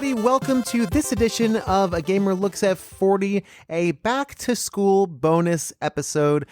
everybody. Welcome to this edition of A Gamer Looks at 40, a back-to-school bonus episode.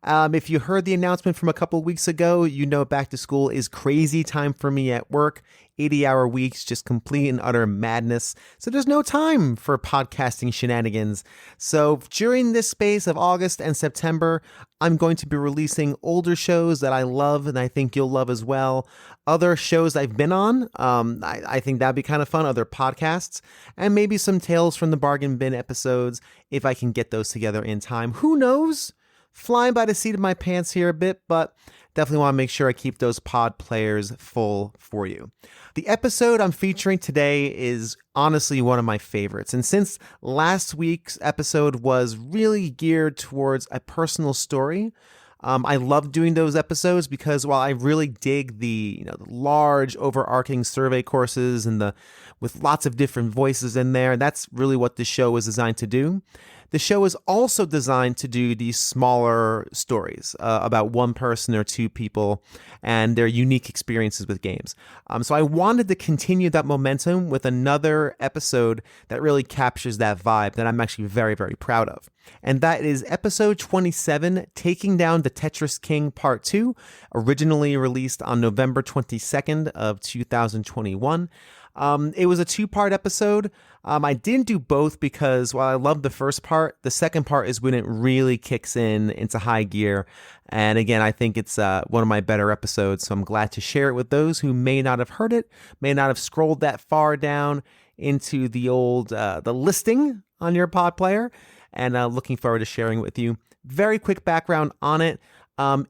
If you heard the announcement from a couple of weeks ago, you know back to school is crazy time for me at work. 80-hour weeks, just complete and utter madness. So there's no time for podcasting shenanigans. So during this space of August and September, I'm going to be releasing older shows that I love and I think you'll love as well. Other shows I've been on, I think that'd be kind of fun. Other podcasts, and maybe some Tales from the Bargain Bin episodes if I can get those together in time. Who knows? Flying by the seat of my pants here a bit, but definitely want to make sure I keep those pod players full for you. The episode I'm featuring today is honestly one of my favorites. And since last week's episode was really geared towards a personal story, I love doing those episodes because while I really dig the large overarching survey courses and with lots of different voices in there, that's really what this show is designed to do. The show is also designed to do these smaller stories about one person or two people and their unique experiences with games. So I wanted to continue that momentum with another episode that really captures that vibe that I'm actually very, very proud of. And that is episode 27, Taking Down the Tetris King Part 2, originally released on November 22nd of 2021. It was a two-part episode. I didn't do both because while I love the first part, the second part is when it really kicks into high gear. And again, I think it's one of my better episodes, so I'm glad to share it with those who may not have heard it, may not have scrolled that far down into the old the listing on your pod player, and looking forward to sharing it with you. Very quick background on it.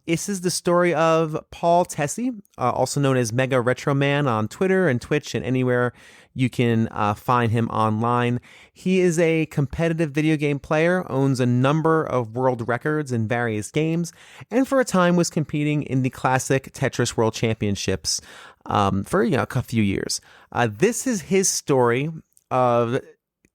This is the story of Paul Tesi, also known as MegaRetroMan on Twitter and Twitch and anywhere you can find him online. He is a competitive video game player, owns a number of world records in various games, and for a time was competing in the Classic Tetris World Championships for a few years. This is his story of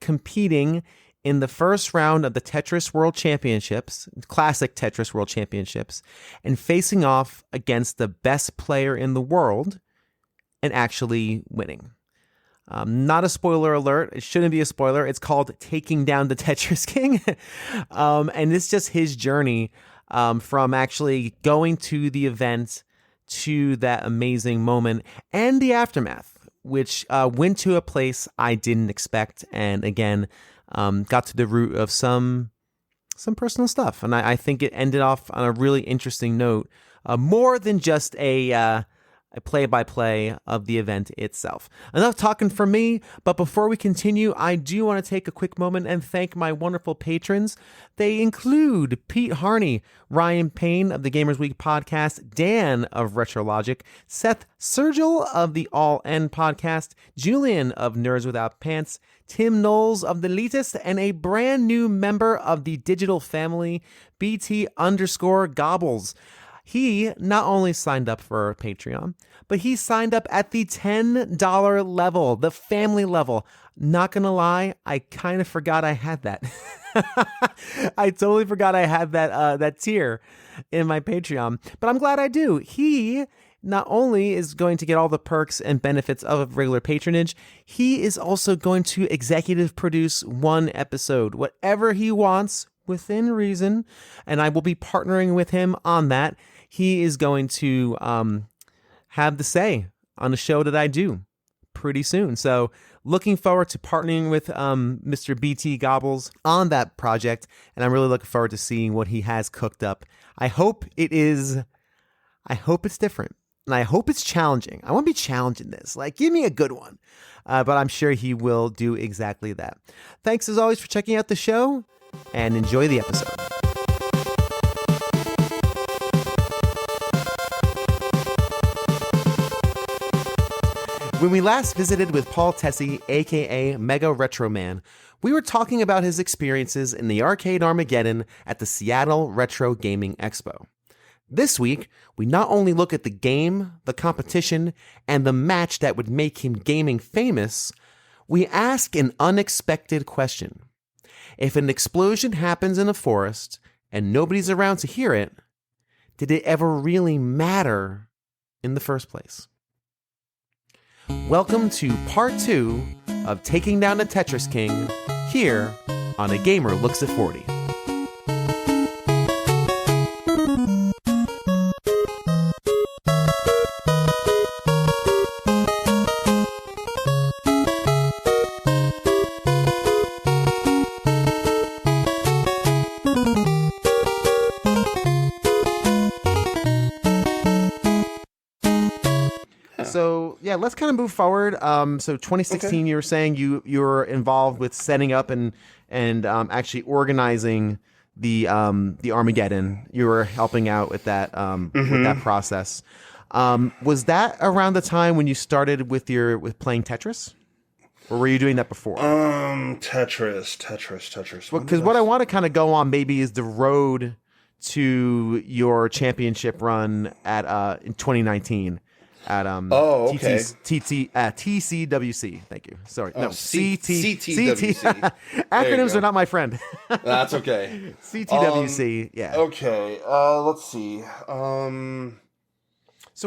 competing in the first round of the Tetris World Championships, Classic Tetris World Championships, and facing off against the best player in the world and actually winning. Not a spoiler alert. It shouldn't be a spoiler. It's called Taking Down the Tetris King. And it's just his journey from actually going to the event to that amazing moment and the aftermath, which went to a place I didn't expect. And again, got to the root of some personal stuff. And I think it ended off on a really interesting note, more than just a play-by-play of the event itself. Enough talking from me, but before we continue, I do want to take a quick moment and thank my wonderful patrons. They include Pete Harney, Ryan Payne of the Gamers Week podcast, Dan of Retrologic, Seth Sergil of the All N podcast, Julian of Nerds Without Pants, Tim Knowles of The Elitist, and a brand new member of the digital family, BT_Gobbles. He not only signed up for Patreon, but he signed up at the $10 level, the family level. Not gonna lie, I kind of forgot I had that. I totally forgot I had that tier in my Patreon, but I'm glad I do. He not only is going to get all the perks and benefits of regular patronage, he is also going to executive produce one episode, whatever he wants, within reason, and I will be partnering with him on that. He is going to have the say on the show that I do pretty soon. So looking forward to partnering with Mr. BT Gobbles on that project, and I'm really looking forward to seeing what he has cooked up. I hope it's different, and I hope it's challenging. I want to be challenging this. Like, give me a good one. But I'm sure he will do exactly that. Thanks as always for checking out the show, and enjoy the episode. When we last visited with Paul Tesi, aka MegaRetroMan, we were talking about his experiences in the Arcade Armageddon at the Seattle Retro Gaming Expo. This week, we not only look at the game, the competition, and the match that would make him gaming famous, we ask an unexpected question. If an explosion happens in a forest and nobody's around to hear it, did it ever really matter in the first place? Welcome to part 2 of taking down the Tetris King here on A Gamer Looks at 40. So yeah, let's kind of move forward. So 2016, you were saying you were involved with setting up and actually organizing the Armageddon. You were helping out with that with that process. Was that around the time when you started with playing Tetris, or were you doing that before? Tetris. Because what I want to kind of go on maybe is the road to your championship run at in 2019. At TCWC. Thank you. Sorry. No, CTWC. Acronyms are not my friend. That's okay. CTWC. Yeah. Okay. Let's see. So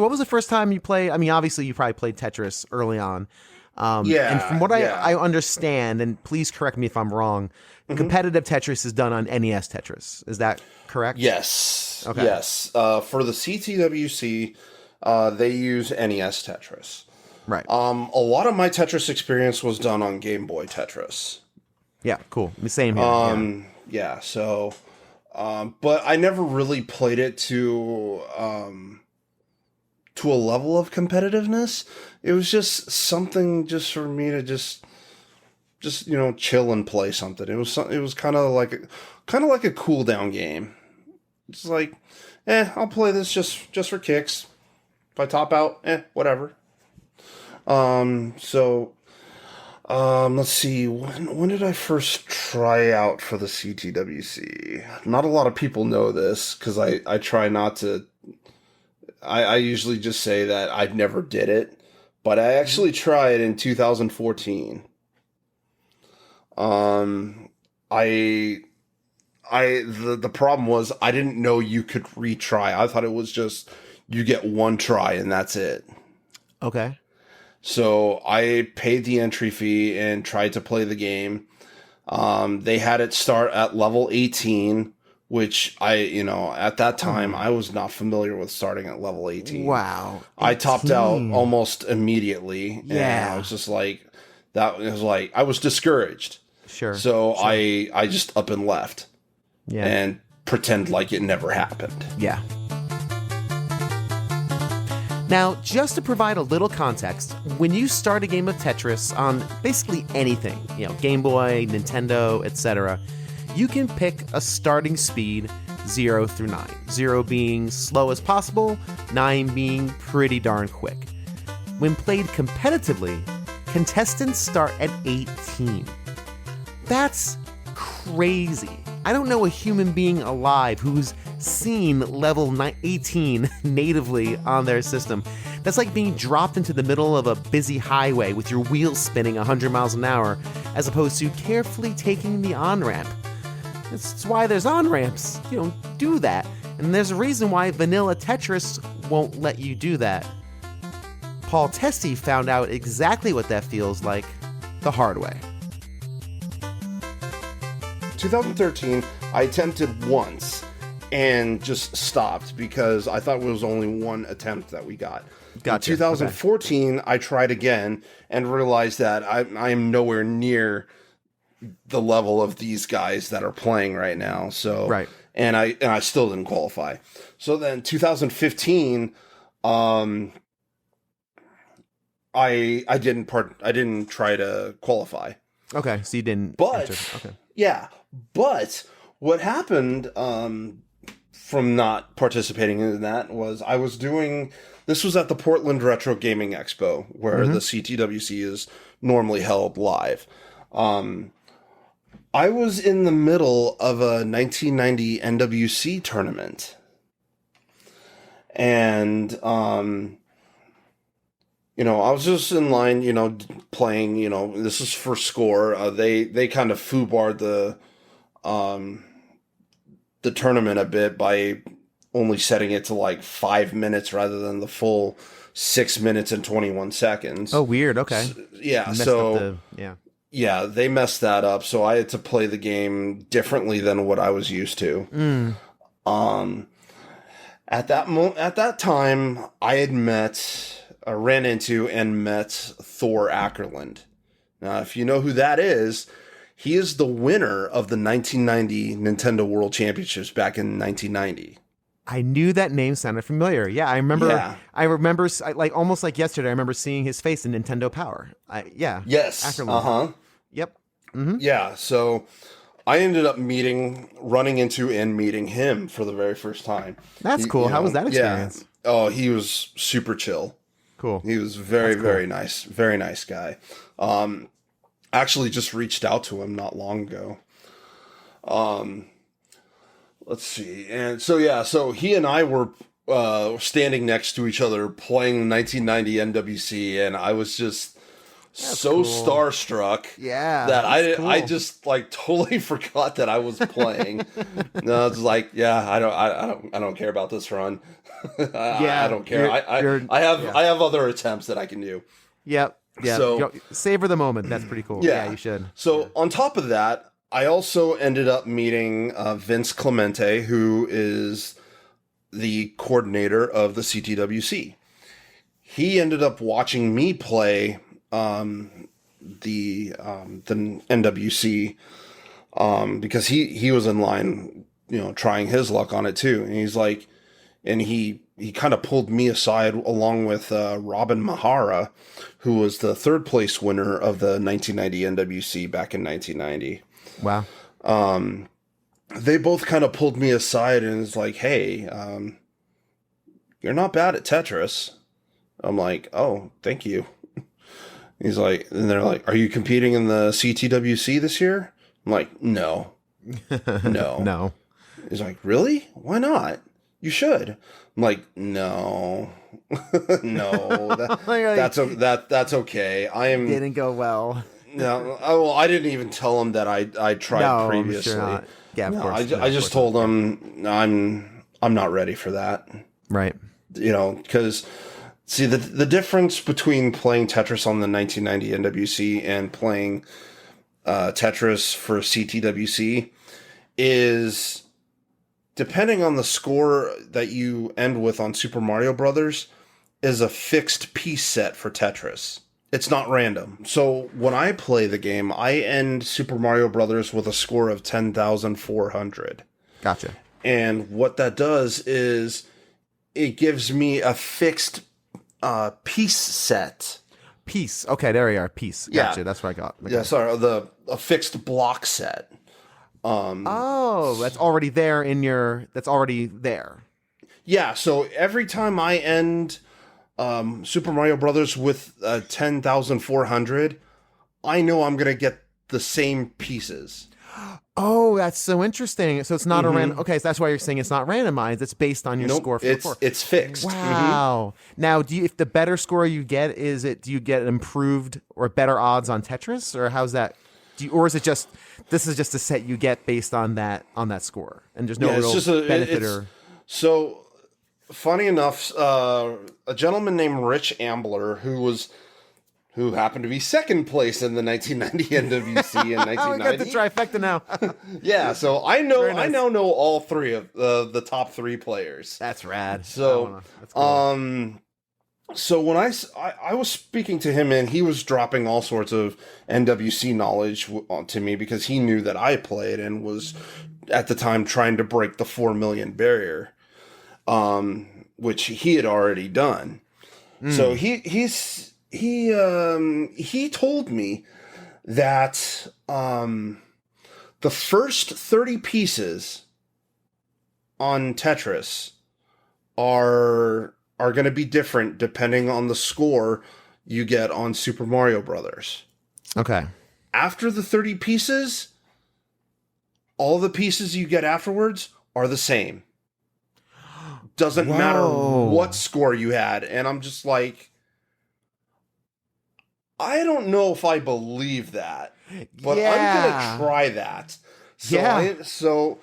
what was the first time you played? I mean, obviously you probably played Tetris early on. Yeah. And from what I understand, and please correct me if I'm wrong, competitive Tetris is done on NES Tetris. Is that correct? Yes. Okay. Yes. For the CTWC, they use NES Tetris. Right. A lot of my Tetris experience was done on Game Boy Tetris. Yeah, cool. The same here. Yeah, so but I never really played it to a level of competitiveness. It was just something just for me to just chill and play something. It was kind of like a cool down game. It's like, I'll play this just for kicks. If I top out, whatever. Let's see. When did I first try out for the CTWC? Not a lot of people know this because I try not to. I usually just say that I never did it, but I actually tried in 2014. The problem was I didn't know you could retry. I thought it was just you get one try and that's it. Okay. So I paid the entry fee and tried to play the game. They had it start at level 18, which at that time I was not familiar with starting at level 18. Wow. 18. I topped out almost immediately. Yeah. And I was just like, I was discouraged. Sure. So sure. I just up and left. Yeah. And pretend like it never happened. Yeah. Now, just to provide a little context, when you start a game of Tetris on basically anything, Game Boy, Nintendo, etc., you can pick a starting speed 0 through 9. 0 being slow as possible, 9 being pretty darn quick. When played competitively, contestants start at 18. That's crazy. I don't know a human being alive who's seen level 18 natively on their system. That's like being dropped into the middle of a busy highway with your wheels spinning 100 miles an hour, as opposed to carefully taking the on-ramp. That's why there's on-ramps. You don't do that. And there's a reason why vanilla Tetris won't let you do that. Paul Tesi found out exactly what that feels like the hard way. 2013, I attempted once and just stopped because I thought it was only one attempt that we got. Gotcha. In 2014, okay. I tried again and realized that I am nowhere near the level of these guys that are playing right now. So, right. And I still didn't qualify. So then 2015, I didn't try to qualify. Okay, so you didn't. But okay. Yeah, but what happened from not participating in that was this was at the Portland Retro Gaming Expo where the CTWC is normally held live. I was in the middle of a 1990 NWC tournament. And, I was just in line, playing, this is for score. They kind of foobarred the tournament a bit by only setting it to like 5 minutes rather than the full 6 minutes and 21 seconds. Oh, weird. Okay. Yeah. Yeah. Yeah, they messed that up. So I had to play the game differently than what I was used to. At that time, I had ran into and met Thor Ackerland. Now, if you know who that is, he is the winner of the 1990 Nintendo World Championships back in 1990. I knew that name sounded familiar. Yeah, I remember. Yeah. I remember, like almost like yesterday. I remember seeing his face in Nintendo Power. Yes. Ackerland. Yep. Mm-hmm. Yeah. So I ended up running into and meeting him for the very first time. That's cool. How was that experience? Yeah. Oh, he was super chill. Cool. He was very nice. Very nice guy. Actually just reached out to him not long ago. Let's see. And so he and I were standing next to each other playing 1990 NWC, and I was just so starstruck that I just like totally forgot that I was playing. No, it's like, I don't care about this run. I don't care. I have other attempts that I can do. Yep. Yeah. So savor the moment. That's pretty cool. Yeah, you should. So on top of that, I also ended up meeting Vince Clemente, who is the coordinator of the CTWC. He ended up watching me play the NWC because he was in line, trying his luck on it too. And he's like, and he kind of pulled me aside along with Robin Mahara, who was the third place winner of the 1990 NWC back in 1990. Wow. They both kind of pulled me aside and it's like, hey, you're not bad at Tetris. I'm like, oh, thank you. He's like, and they're like, are you competing in the CTWC this year? I'm like, no. No. He's like, really? Why not? You should. I'm like, no, that's okay. Didn't go well. No, I didn't even tell him that I tried previously. Sure not. Yeah, of course. I just told him I'm not ready for that. Right. Because see the difference between playing Tetris on the 1990 NWC and playing Tetris for CTWC is, depending on the score that you end with on Super Mario Brothers, is a fixed piece set for Tetris. It's not random. So when I play the game, I end Super Mario Brothers with a score of 10,400. Gotcha. And what that does is it gives me a fixed piece set. Piece. Okay, there you are. Piece. Gotcha. Yeah. That's what I got. Okay. Yeah, sorry. A fixed block set. That's already there that's already there. Yeah, so every time I end Super Mario Brothers with 10,400, I know I'm going to get the same pieces. Oh, that's so interesting. So it's not a random. Okay, so that's why you're saying it's not randomized. It's based on your score for the core. It's fixed. Wow. Now, if the better score you get, do you get improved or better odds on Tetris, or how's that? Or is it just this is just a set you get based on that score, and there's no real benefit So, funny enough, a gentleman named Rich Ambler, who happened to be second place in the 1990 NWC in 1990. We got the trifecta now. Yeah, so I now know all three of the top three players. That's rad. So, that's cool. So when I was speaking to him, and he was dropping all sorts of NWC knowledge to me because he knew that I played and was at the time trying to break the 4 million barrier, which he had already done. So he told me that the first 30 pieces on Tetris are going to be different depending on the score you get on Super Mario Brothers. Okay. After the 30 pieces, all the pieces you get afterwards are the same. Doesn't matter what score you had. And I'm just like, I don't know if I believe that, but I'm going to try that. So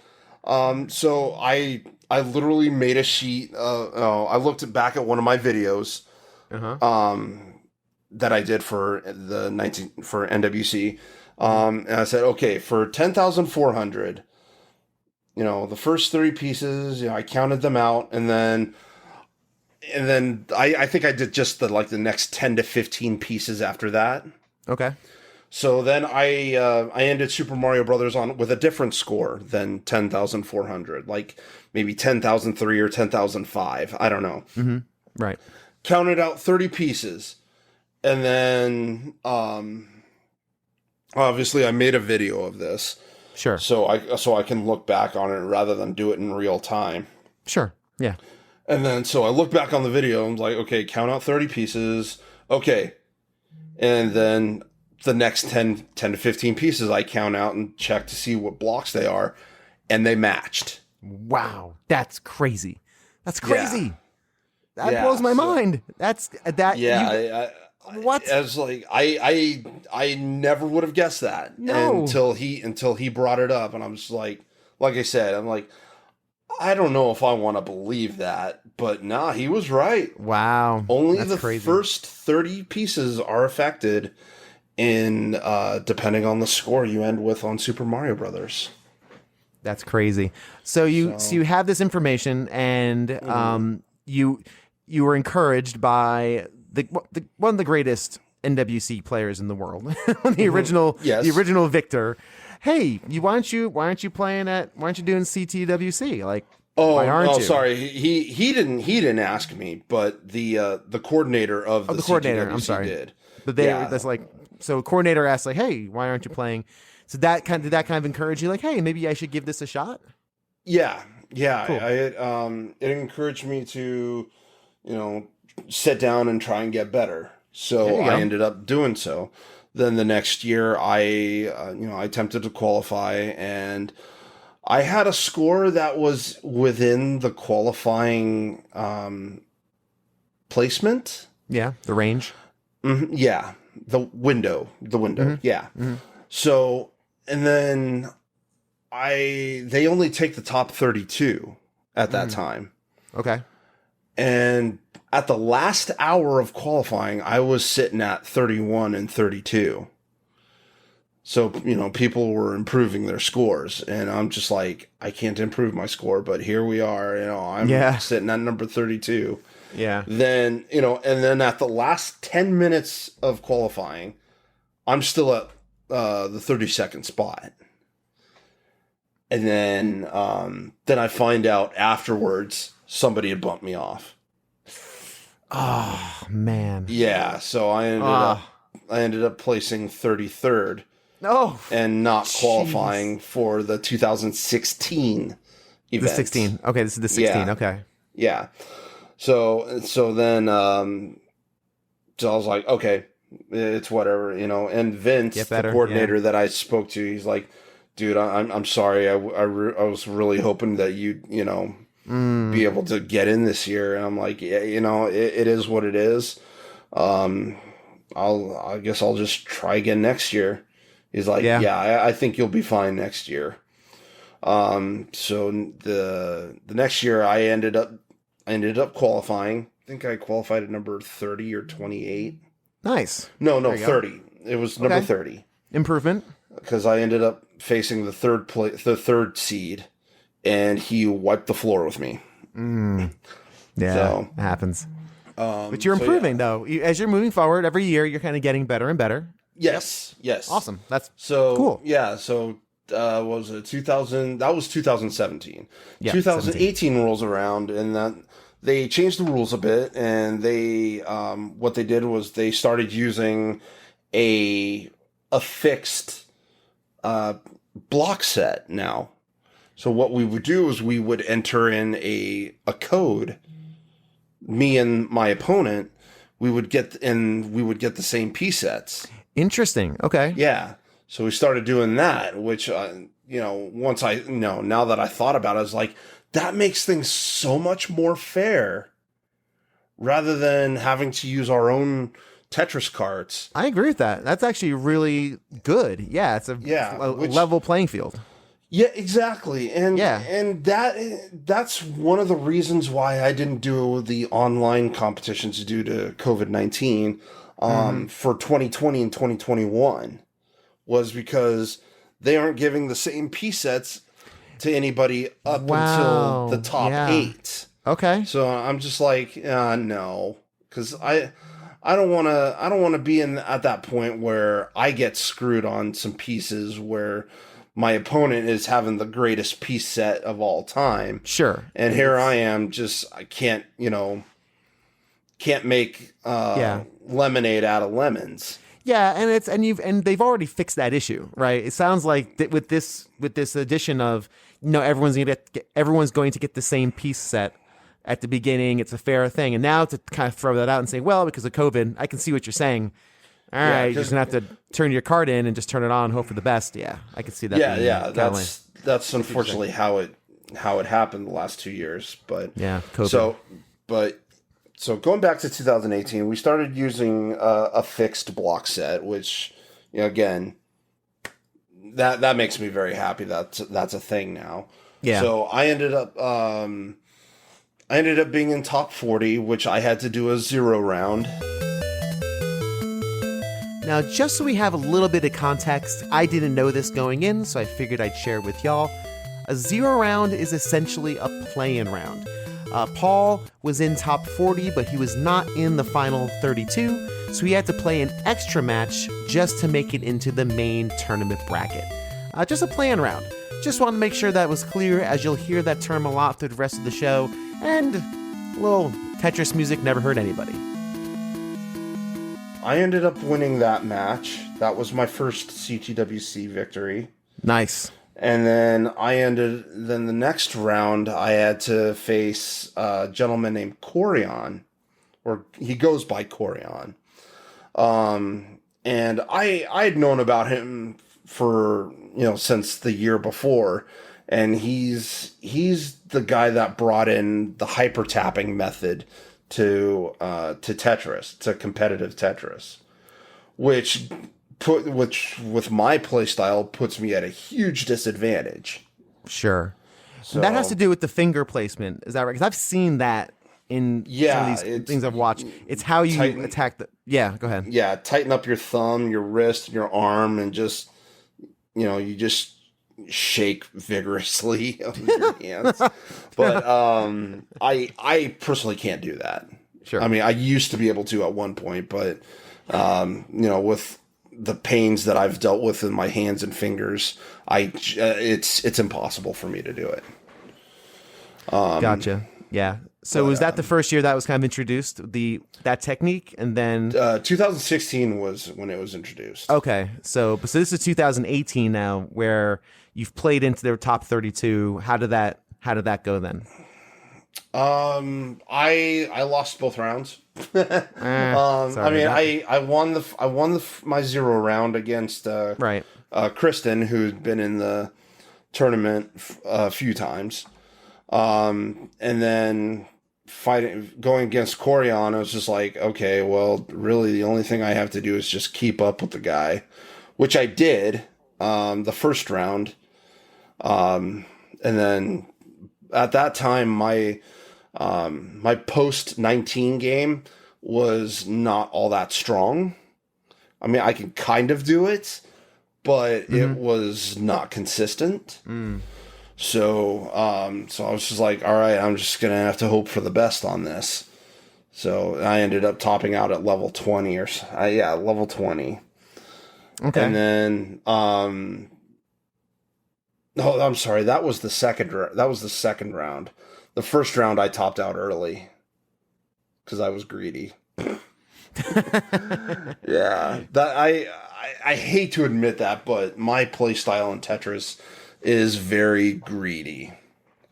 I I literally made a sheet. I looked back at one of my videos that I did for for NWC. And I said, okay, for 10,400, the first 30 pieces, I counted them out, and then I think I did just the next 10 to 15 pieces after that. Okay. So then I ended Super Mario Brothers on with a different score than 10,400, like maybe 10,003 or 10,005. I don't know. Mm-hmm. Right. Counted out 30 pieces, and then obviously I made a video of this. Sure. So I can look back on it rather than do it in real time. Sure. Yeah. And then so I look back on the video and I'm like, okay, count out 30 pieces. Okay. And then the next 10 to 15 pieces I count out and check to see what blocks they are, and they matched. Wow. That's crazy. That's crazy. Yeah. That blows my mind. That's that. Yeah. What? I was like, I never would have guessed that until he brought it up, and I'm just like I said, I'm like, I don't know if I want to believe that, but nah, he was right. Wow. Only That's the crazy. first 30 pieces are affected in depending on the score you end with on Super Mario Brothers. That's crazy. So you have this information, and you were encouraged by the one of the greatest NWC players in the world, the original Victor. Hey, why aren't you doing CTWC? Like, why aren't you? Sorry, he didn't ask me, but the coordinator of the coordinator, CTWC I'm sorry, did. But that's like, so coordinator asked like, hey, why aren't you playing? So did that kind of encourage you? Like, hey, maybe I should give this a shot. Yeah. Cool. It encouraged me to, sit down and try and get better. So I ended up doing so. Then the next year, I attempted to qualify, and I had a score that was within the qualifying placement. Yeah, the range. Mm-hmm, yeah, the window. Mm-hmm. Yeah. Mm-hmm. So, and then they only take the top 32 at that time. Okay. And at the last hour of qualifying, I was sitting at 31 and 32. So, people were improving their scores, and I'm just like, I can't improve my score, but here we are, I'm sitting at number 32. Yeah. Then, and then at the last 10 minutes of qualifying, I'm still at the 32nd spot. And then I find out afterwards somebody had bumped me off. Oh man. Yeah, so I ended up placing 33rd. Oh. And not qualifying for the 2016 event. The 16. Okay, this is the 16. Yeah. Okay. Yeah. So then so I was like, okay, it's whatever, and Vince, the coordinator that I spoke to, he's like, dude, I'm sorry. I was really hoping that you'd, be able to get in this year. And I'm like, yeah, it is what it is. I guess I'll just try again next year. He's like, yeah, I think you'll be fine next year. So the next year I ended up qualifying. I think I qualified at number 30 or 28. Nice. No, 30. It was number 30. Improvement. Because I ended up facing the third seed, and he wiped the floor with me. Yeah, so, it happens. But you're improving though. As you're moving forward every year, you're kind of getting better and better. Yes. Awesome. That's so cool. Yeah. So what was it 2000? That was 2017. Yeah, 2018 rolls around, and then they changed the rules a bit, and they what they did was they started using a fixed block set now. So what we would do is we would enter in a code. Me and my opponent, we would get the same piece sets. Interesting. Okay. Yeah. So we started doing that, which once now that I thought about it, I was like, that makes things so much more fair, rather than having to use our own Tetris cards. I agree with that. That's actually really good. Yeah, it's a level playing field. Yeah, exactly. And Yeah. that's one of the reasons why I didn't do the online competitions due to COVID-19 Mm-hmm. for 2020 and 2021 was because they aren't giving the same piece sets to anybody up until the Wow. top Yeah. 8. Okay. So I'm just like, no, because I don't want to be in at that point where I get screwed on some pieces where my opponent is having the greatest piece set of all time, Sure. and here I am, just I can't make Yeah. lemonade out of lemons. Yeah, and they've already fixed that issue, right? It sounds like with this addition of everyone's going to get the same piece set at the beginning. It's a fair thing, and now to kind of throw that out and say, well, because of COVID, I can see what you're saying. All Yeah, right, you're just because gonna have to turn your card in and just turn it on, hope for the best. Yeah, I can see that yeah, being yeah, kind of lame. that's unfortunately how it happened the last 2 years. But Yeah, COVID. so but so going back to 2018, we started using a fixed block set, which again that makes me very happy. That's a thing now. Yeah. So I ended up being in top 40, which I had to do a 0 round. Now, just so we have a little bit of context, I didn't know this going in, so I figured I'd share it with y'all. A 0 round is essentially a play-in round. Paul was in top 40, but he was not in the final 32, so he had to play an extra match just to make it into the main tournament bracket. Just a play-in round. Just want to make sure that was clear, as you'll hear that term a lot through the rest of the show, and a little Tetris music never hurt anybody. I ended up winning that match. That was my first CTWC victory. Nice. And then then the next round, I had to face a gentleman named Corion, or he goes by Corion. And I'd known about him for, since the year before. And he's the guy that brought in the hyper tapping method to Tetris, to competitive Tetris, which with my playstyle puts me at a huge disadvantage. Sure. So That has to do with the finger placement. Is that right? Because I've seen that in some of these things I've watched. It's how you attack the... Yeah, go ahead. Yeah, tighten up your thumb, your wrist, your arm, and just, you just shake vigorously on your hands. But I personally can't do that. Sure. I mean, I used to be able to at one point, but with the pains that I've dealt with in my hands and fingers, it's impossible for me to do it. Gotcha. Yeah. So was that the first year that was kind of introduced, that technique, and then 2016 was when it was introduced. Okay. So this is 2018 now, where you've played into their top 32. How did that go then? I lost both rounds. I won my 0 round against right. Kristen, who'd been in the tournament a few times. And then going against Corion, I was just like, okay, well, really the only thing I have to do is just keep up with the guy, which I did, the first round. And then at that time, my post 19 game was not all that strong. I mean, I can kind of do it, but it was not consistent. So I was just like, all right, I'm just going to have to hope for the best on this. So I ended up topping out at level 20 level 20. Okay. And then, I'm sorry. That was the second round. The first round I topped out early because I was greedy. Yeah, that I hate to admit that, but my play style in Tetris is very greedy.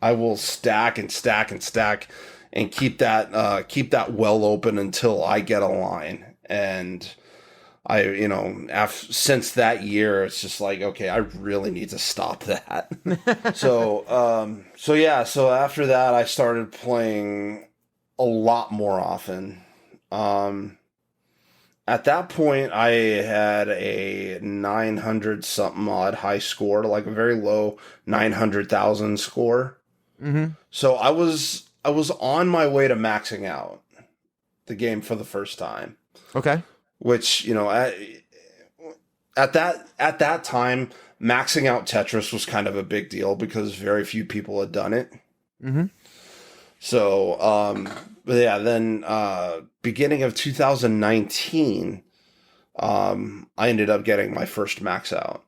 I will stack and stack and stack and keep that well open until I get a line. And since that year, it's just like, okay, I really need to stop that. So after that, I started playing a lot more often. at that point, I had a 900 something odd high score, like a very low 900,000 score. Mm-hmm. So I was on my way to maxing out the game for the first time. Okay. Which, you know, at that time, maxing out Tetris was kind of a big deal because very few people had done it. Mm-hmm. So, but yeah, then beginning of 2019, I ended up getting my first max out.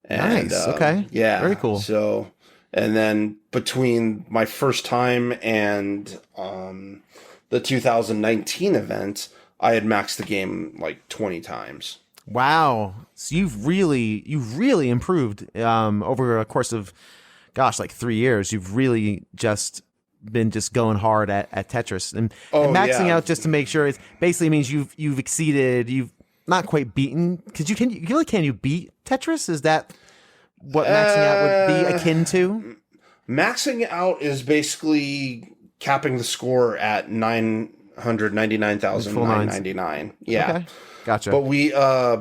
And, Nice. Okay. Yeah. Very cool. So, and then between my first time and the 2019 event, I had maxed the game like 20 times. Wow. So you've really improved over a course of, gosh, like 3 years. You've really just been going hard at Tetris and maxing out just to make sure. It basically means you've exceeded. You've not quite beaten, because can you beat Tetris? Is that what maxing out would be akin to? Maxing out is basically capping the score at 999,999. Yeah. Okay. Gotcha.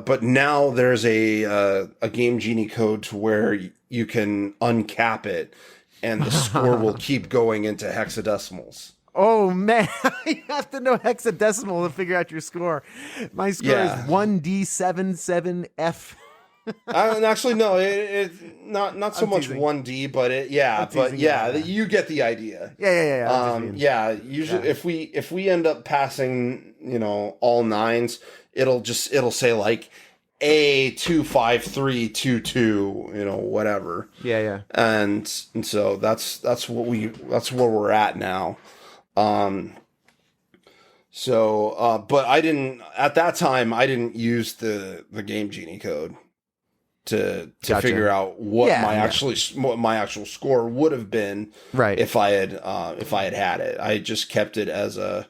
But now there's a Game Genie code to where you can uncap it, and the score will keep going into hexadecimals. Oh man, you have to know hexadecimal to figure out your score. My score is 1D77F. Actually, no, it not so much 1D, but you get the idea. Yeah. Usually, if we end up passing, you know, all nines, it'll say like A25322, you know, whatever. Yeah. And so that's where we're at now. But I didn't at that time. I didn't use the Game Genie code to figure out what my actual score would have been, right, if I had had it. I just kept it as a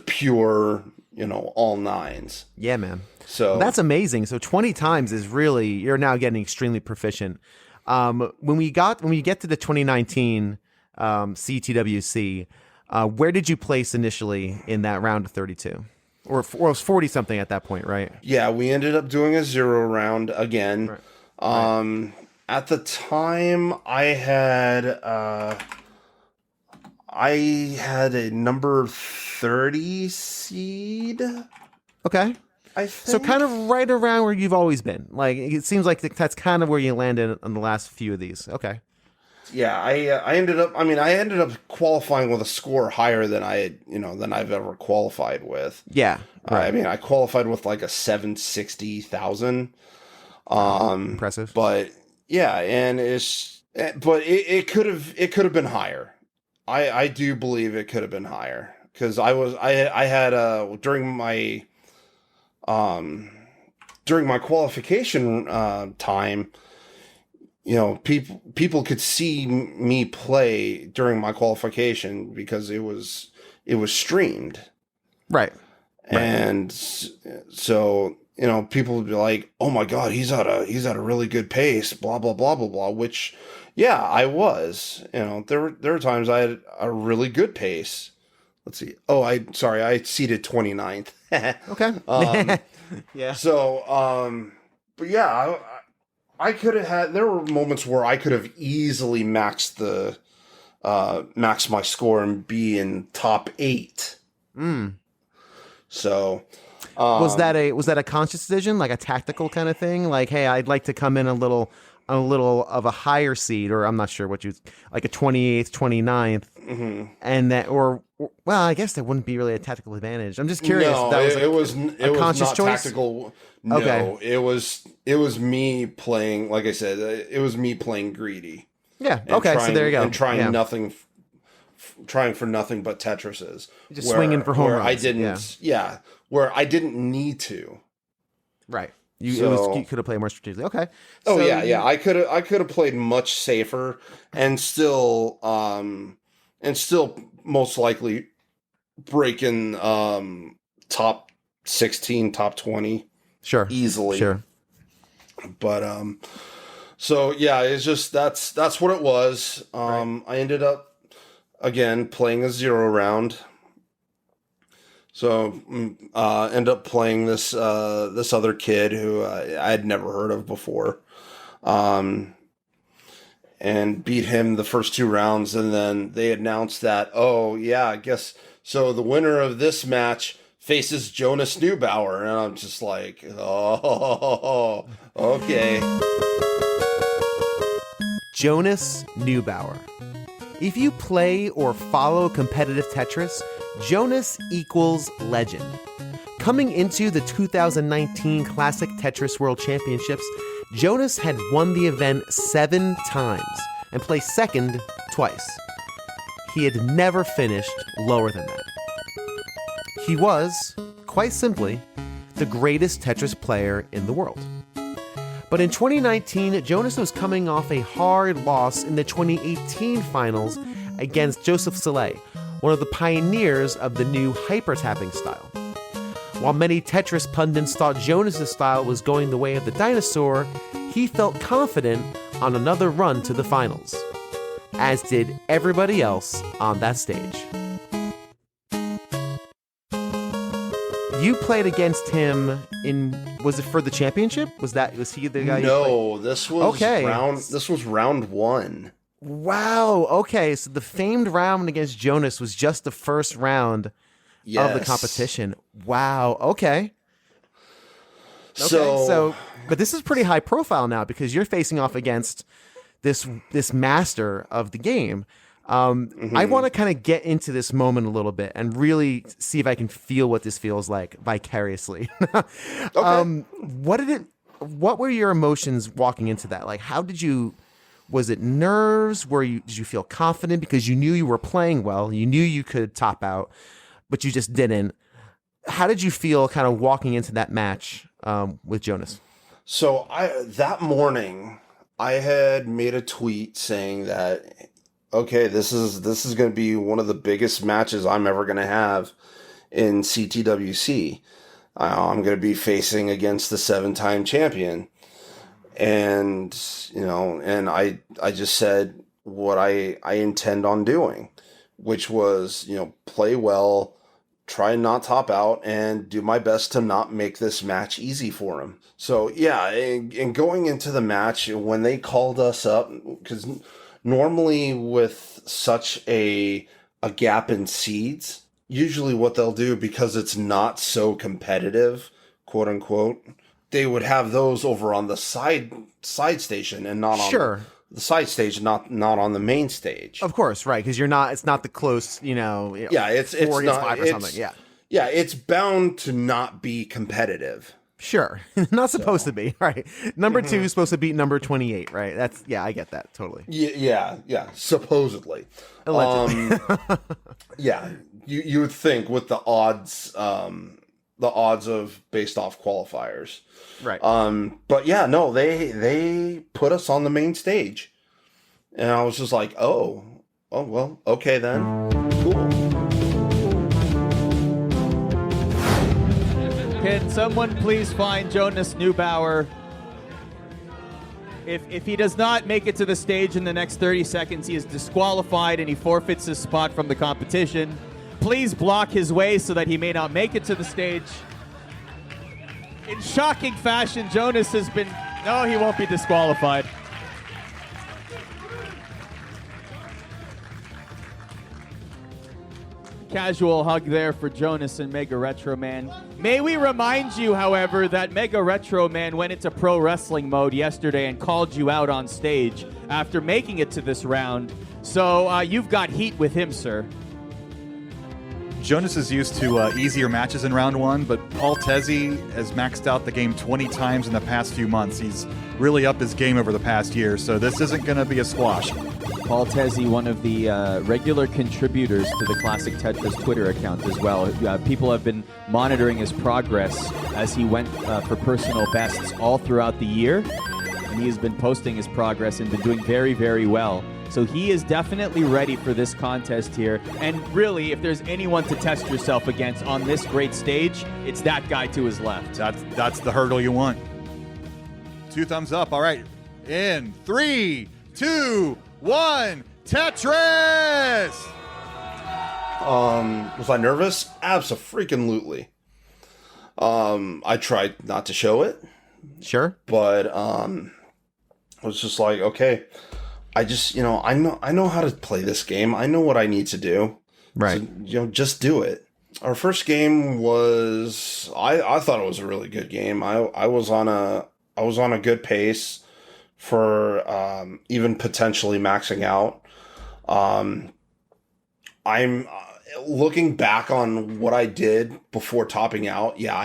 pure, you know, all nines. Yeah, man. So that's amazing. So 20 times is really, you're now getting extremely proficient. When we get to the 2019 CTWC, where did you place initially in that round of 32? Or it was 40 something at that point, right? Yeah, we ended up doing a 0 round again. Right. At the time, I had a number 30 seed. Okay. I think. So kind of right around where you've always been. Like, it seems like that's kind of where you landed on the last few of these. Okay. Yeah, I ended up qualifying with a score higher than I've ever qualified with. Yeah. Right. I mean, I qualified with like a 760,000. Impressive. But yeah, and it could have been higher. I do believe it could have been higher, because I had during my qualification time, you know, people could see me play during my qualification because it was streamed. Right. And so, you know, people would be like, "Oh my God, he's at a really good pace," blah blah blah blah blah. Which, yeah, I was. You know, there were times I had a really good pace. Let's see. Oh, I seeded 29th. Okay. Yeah. So, but yeah, I could have had. There were moments where I could have easily maxed my score and be in top 8. So, was that a conscious decision, like a tactical kind of thing? Like, hey, I'd like to come in a little of a higher seed, or I'm not sure what like a 28th, 29th, and that, or well, I guess that wouldn't be really a tactical advantage. I'm just curious. No, it was a conscious not choice? Tactical. No, okay. It was me playing. Like I said, it was me playing greedy. Yeah. Okay. So there you go. And trying nothing. Trying for nothing but Tetrises. Just swinging for home runs. I didn't. Yeah. Where I didn't need to. Right. You could have played more strategically. Okay. Oh yeah. I could have played much safer and still most likely breaking top 16, top 20. Sure. Easily. Sure. But so yeah, it's just that's what it was. Right. I ended up again playing a 0 round. So end up playing this other kid who I had never heard of before, and beat him the first 2 rounds. And then they announced that, oh yeah, I guess so. The winner of this match faces Jonas Neubauer, and I'm just like, oh, okay. Jonas Neubauer. If you play or follow competitive Tetris, Jonas equals legend. Coming into the 2019 Classic Tetris World Championships, Jonas had won the event 7 times and placed second twice. He had never finished lower than that. He was, quite simply, the greatest Tetris player in the world. But in 2019, Jonas was coming off a hard loss in the 2018 finals against Joseph Saleh, one of the pioneers of the new hyper-tapping style. While many Tetris pundits thought Jonas' style was going the way of the dinosaur, he felt confident on another run to the finals, as did everybody else on that stage. You played against him was it for the championship? Was he the guy? No, this was round 1. Wow. Okay, so the famed round against Jonas was just the first round of the competition. Wow. Okay. So, but this is pretty high profile now because you're facing off against this master of the game. I want to kind of get into this moment a little bit and really see if I can feel what this feels like vicariously. Okay. What were your emotions walking into that? Like, was it nerves? Did you feel confident because you knew you were playing well? You knew you could top out, but you just didn't. How did you feel kind of walking into that match with Jonas? So that morning I had made a tweet saying that, okay, this is going to be one of the biggest matches I'm ever going to have in CTWC. I'm going to be facing against the 7-time champion. And, and I just said what I intend on doing, which was, play well, try and not top out, and do my best to not make this match easy for him. So, yeah, and going into the match, when they called us up, because normally with such a gap in seeds, usually what they'll do, because it's not so competitive, quote unquote, they would have those over on the side station and not on the side stage, not on the main stage. Of course, right? Because it's not the close, it's 4 against not 5 or something. Yeah, it's bound to not be competitive. Sure. Not supposed to be, right? Number 2 is supposed to beat number 28, right? I get that totally. Yeah, supposedly. Allegedly. Yeah, you would think with the odds of based off qualifiers. Right. But yeah, no, they put us on the main stage. And I was just like, oh well, okay then. Cool. Can someone please find Jonas Neubauer? If he does not make it to the stage in the next 30 seconds, he is disqualified and he forfeits his spot from the competition. Please block his way so that he may not make it to the stage. In shocking fashion, Jonas has been... No, he won't be disqualified. Casual hug there for Jonas and MegaRetroMan. May we remind you, however, that MegaRetroMan went into pro wrestling mode yesterday and called you out on stage after making it to this round. So you've got heat with him, sir. Jonas is used to easier matches in round 1, but Paul Tesi has maxed out the game 20 times in the past few months. He's really upped his game over the past year, so this isn't going to be a squash. Paul Tesi, one of the regular contributors to the Classic Tetris Twitter account as well. People have been monitoring his progress as he went for personal bests all throughout the year, and he has been posting his progress and been doing very, very well. So he is definitely ready for this contest here. And really, if there's anyone to test yourself against on this great stage, it's that guy to his left. That's the hurdle you want. 2 thumbs up. All right. In 3, 2, 1, Tetris! Was I nervous? Abso-freaking-lutely. I tried not to show it. Sure. But I was just like, okay, I just, I know how to play this game. I know what I need to do. Right. So, just do it. Our first game was, I thought it was a really good game. I was on a good pace for even potentially maxing out. I'm looking back on what I did before topping out. Yeah,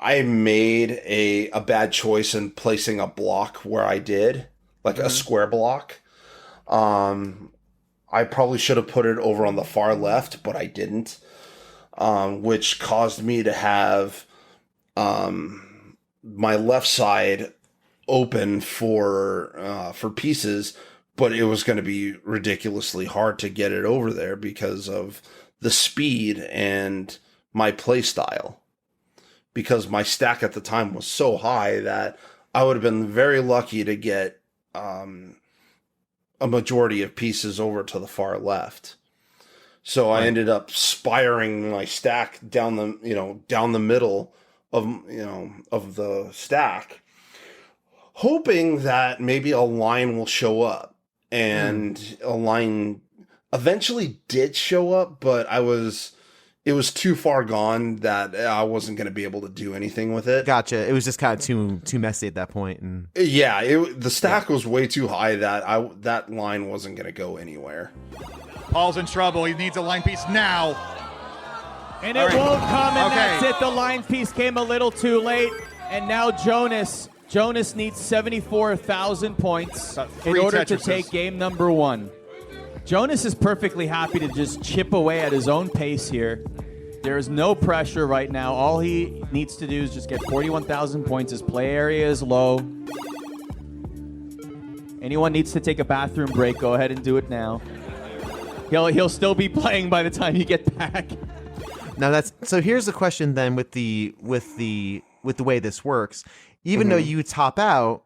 I made a bad choice in placing a block where I did, like a square block. I probably should have put it over on the far left, but I didn't, which caused me to have my left side open for pieces, but it was going to be ridiculously hard to get it over there because of the speed and my play style. Because my stack at the time was so high that I would have been very lucky to get a majority of pieces over to the far left. So I ended up spiring my stack down the middle of the stack, hoping that maybe a line will show up. And a line eventually did show up, but it was too far gone that I wasn't going to be able to do anything with it. Gotcha. It was just kind of too messy at that point. And yeah, the stack was way too high that that line wasn't going to go anywhere. Paul's in trouble. He needs a line piece now. And it won't come, and that's it. The line piece came a little too late, and now Jonas needs 74,000 points in order to take game number 1. Jonas is perfectly happy to just chip away at his own pace here. There is no pressure right now. All he needs to do is just get 41,000 points. His play area is low. Anyone needs to take a bathroom break, go ahead and do it now. He'll still be playing by the time you get back. Now so here's the question then with the way this works. Even though you top out,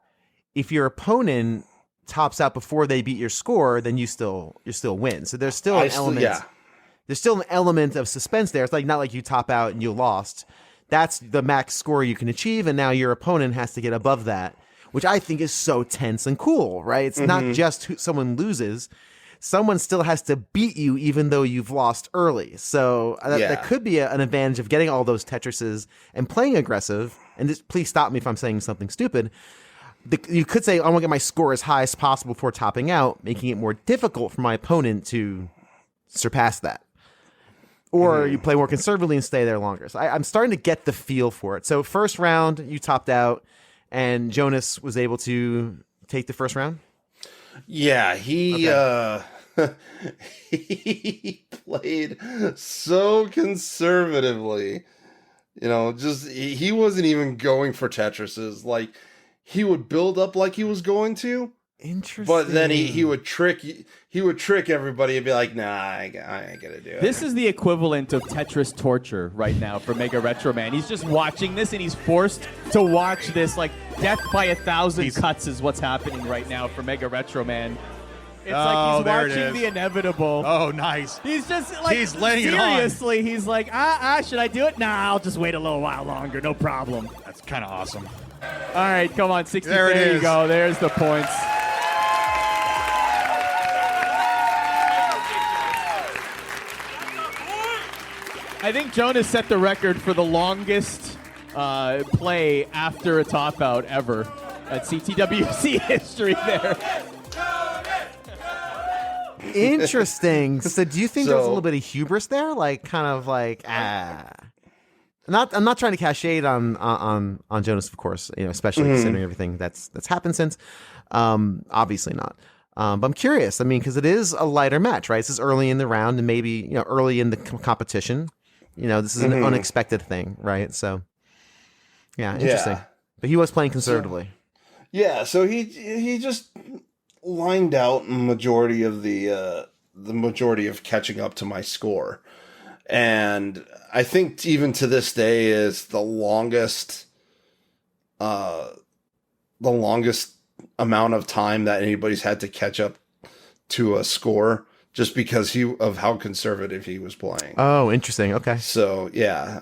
if your opponent tops out before they beat your score, then you still win. So there's still an element. Yeah. There's still an element of suspense there. It's like not like you top out and you lost. That's the max score you can achieve, and now your opponent has to get above that, which I think is so tense and cool, right? It's not just someone loses. Someone still has to beat you even though you've lost early. So that could be an advantage of getting all those Tetrises and playing aggressive. And please stop me if I'm saying something stupid. You could say, I want to get my score as high as possible before topping out, making it more difficult for my opponent to surpass that. Or you play more conservatively and stay there longer. So I'm starting to get the feel for it. So first round, you topped out, and Jonas was able to take the first round? Yeah, he played so conservatively. He wasn't even going for Tetrises. Like, he would build up like he was going to. Interesting. But then he would trick everybody and be like, nah, I ain't gonna do it. This is the equivalent of Tetris torture right now for MegaRetroMan. He's just watching this, and he's forced to watch this. Like, death by 1,000 cuts is what's happening right now for MegaRetroMan. It's like he's watching the inevitable. Oh, nice. He's just like, he's laying seriously, he's like, should I do it? Nah, I'll just wait a little while longer. No problem. That's kind of awesome. All right, come on, 60. There you go. There's the points. I think Jonas set the record for the longest play after a top out ever at CTWC history there. Interesting. So do you think there was a little bit of hubris there? Like, kind of like, I'm not trying to cast shade on Jonas, of course, especially considering everything that's happened since. Obviously not. But I'm curious. I mean, because it is a lighter match, right? This is early in the round and maybe, early in the competition. This is an unexpected thing, right? So, yeah, interesting. Yeah. But he was playing conservatively. So he just lined out majority of the majority of catching up to my score, and I think even to this day is the longest amount of time that anybody's had to catch up to a score just because of how conservative he was playing. Oh, interesting. Okay. So yeah,